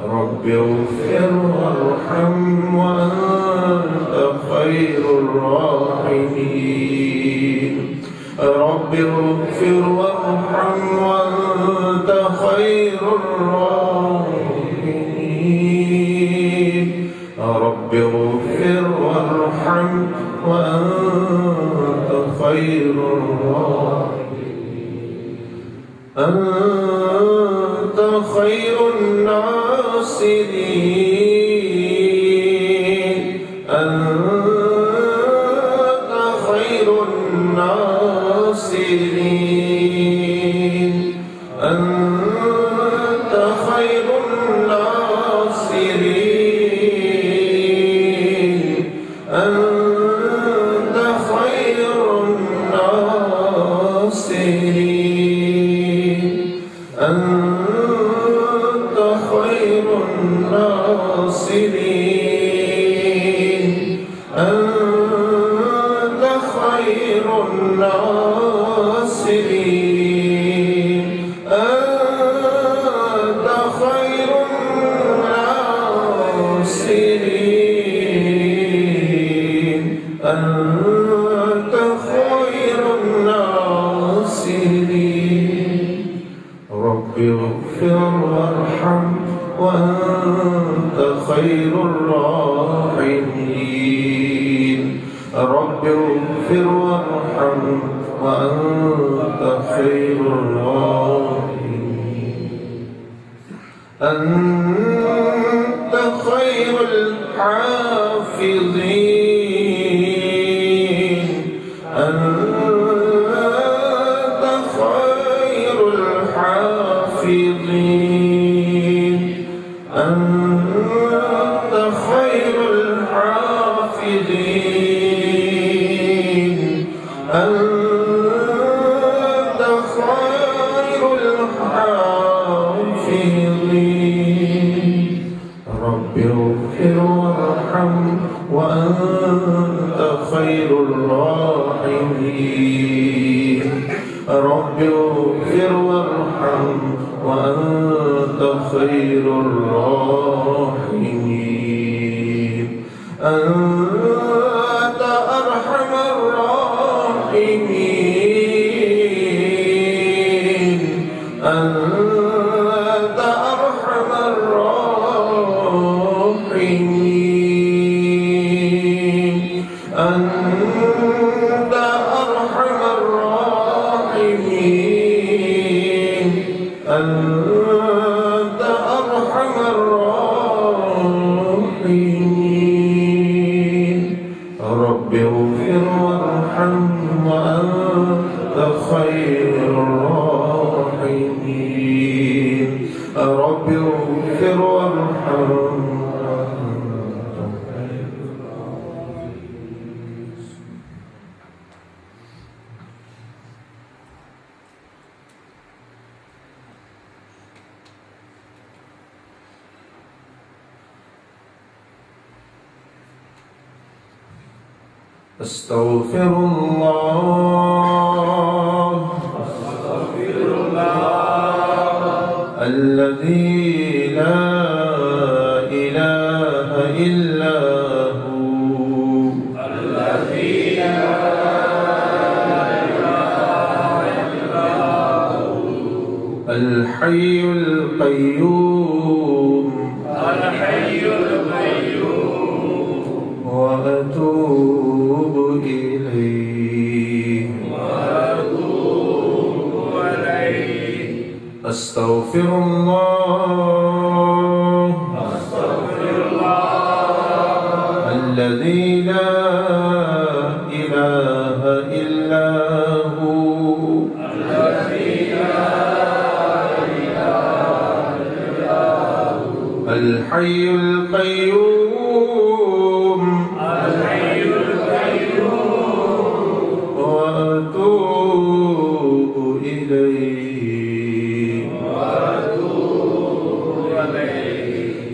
رب اغفر وارحم وأنت خير الراحمين رب اغفر وارحم وأنت خير الراحمين رب اغفر وارحم وأنت خير الراحمين أنت خير الناصرين أنت خير الناصرين أنت خير الناصرين أنت خير الناصرين أنت خير الناصرين أنت خير الناصرين أنت خير الناصرين رب اغفر وارحم وأنت خير الراحمين رب اغفر وارحم وأنت خير الراحمين أنت خير الحافظين أنت خير الحافظين أنت خير الحافظين أنت خير الحافظين رب اغفر وارحم وأنت خير الراحمين رب اغفر وارحم وأنت خير الراحمين أنت أرحم الراحمين أنت أرحم الراحمين أنت أرحم الراحمين أنت أرحم الراحمين رب اغفر وارحم وأنت خير الراحمين رب اغفر وارحم أستغفر الله الذي لا إله إلا هو الحي القيوم وأتوب إليه أستغفر الله الذي لا إله إلا هو الحي القيوم وأتوب إليه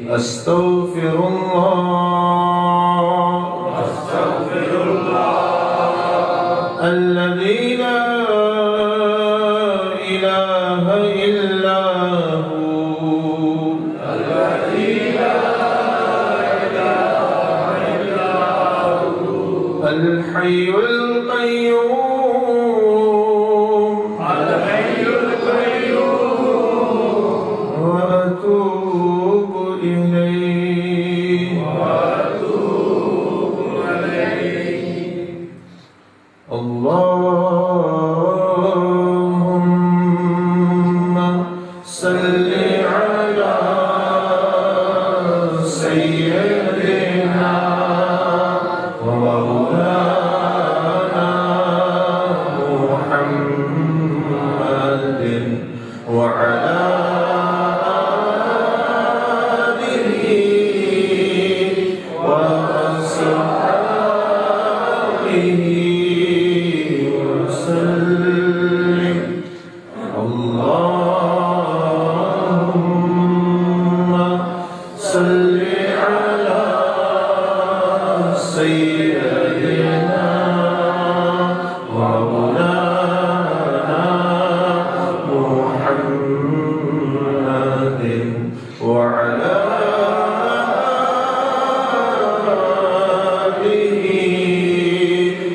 أستغفر الله الذي لا إله إلا هو الحي القيوم وأتوب إليه اللهم صل على سيدنا ومولانا محمد وعلى آله وصحبه وسلم اللهم صل على سيدنا مولانا محمد وعلى آله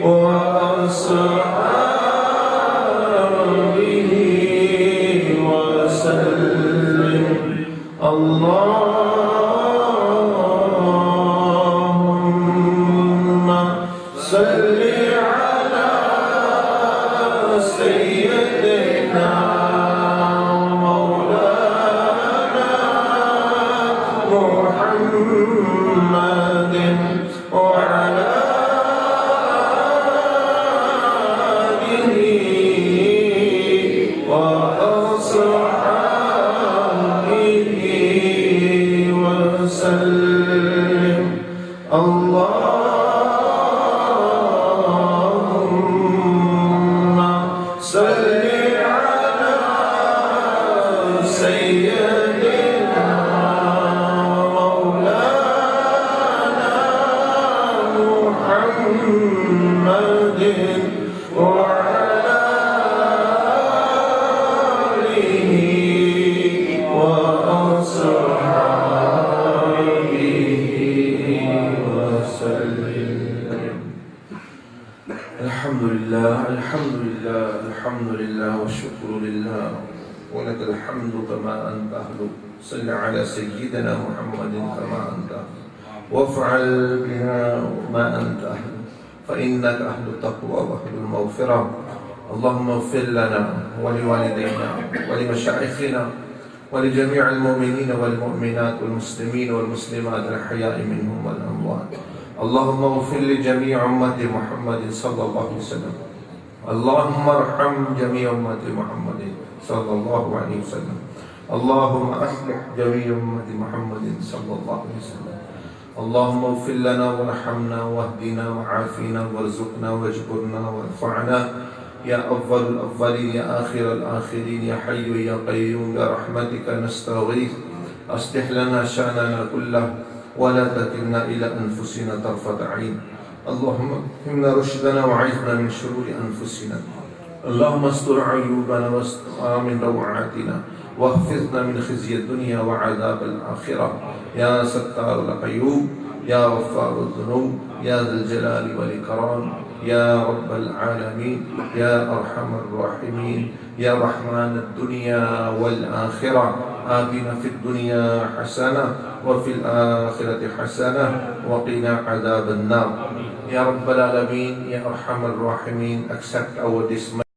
وأصحابه وسلم. اللهم صل على سيدنا مولانا محمد وعلى آله وأصحابه وسلم. اللهم صل على سيدنا مولانا محمد وعلى آله وأصحابه وسلم. الحمد لله الحمد لله الحمد لله والشكر لله ولك الحمد كما أنت أهل. صل على سيدنا محمد كما أنت وافعل بنا ما أنت أهل فإنك أهل التقوى وأهل المغفرة. اللهم اغفر لنا ولوالدينا ولمشايخنا ولجميع المؤمنين والمؤمنات والمسلمين والمسلمات الأحياء منهم والأموات. اللهم اغفر لجميع أمة محمد صلى الله عليه وسلم. اللهم ارحم جميع أمة محمد صلى الله عليه وسلم. اللهم أصلح جميع أمة محمد صلى الله عليه وسلم. اللهم اغفر لنا وارحمنا واهدنا وعافنا وارزقنا واجبرنا وارفعنا يا أول الأولين يا آخر الآخرين يا حي يا قيوم برحمتك نستغيث. أصلح لنا شأننا كله ولا تكلنا إلى أنفسنا طرفة عين. اللهم إنا رشدنا وعيذنا من شرور أنفسنا. اللهم استر عيوبنا وآمن روعاتنا واحفظنا من خزي الدنيا وعذاب الآخرة يا ستار القيوم يا غفار الذنوب يا ذا الجلال والإكرام يا رب العالمين يا أرحم الراحمين يا رحمن الدنيا والآخرة. آتنا في الدنيا حسنة وفي الآخرة حسنة وقنا عذاب النار. يا رب العالمين يا أرحم الراحمين. Accept our dismay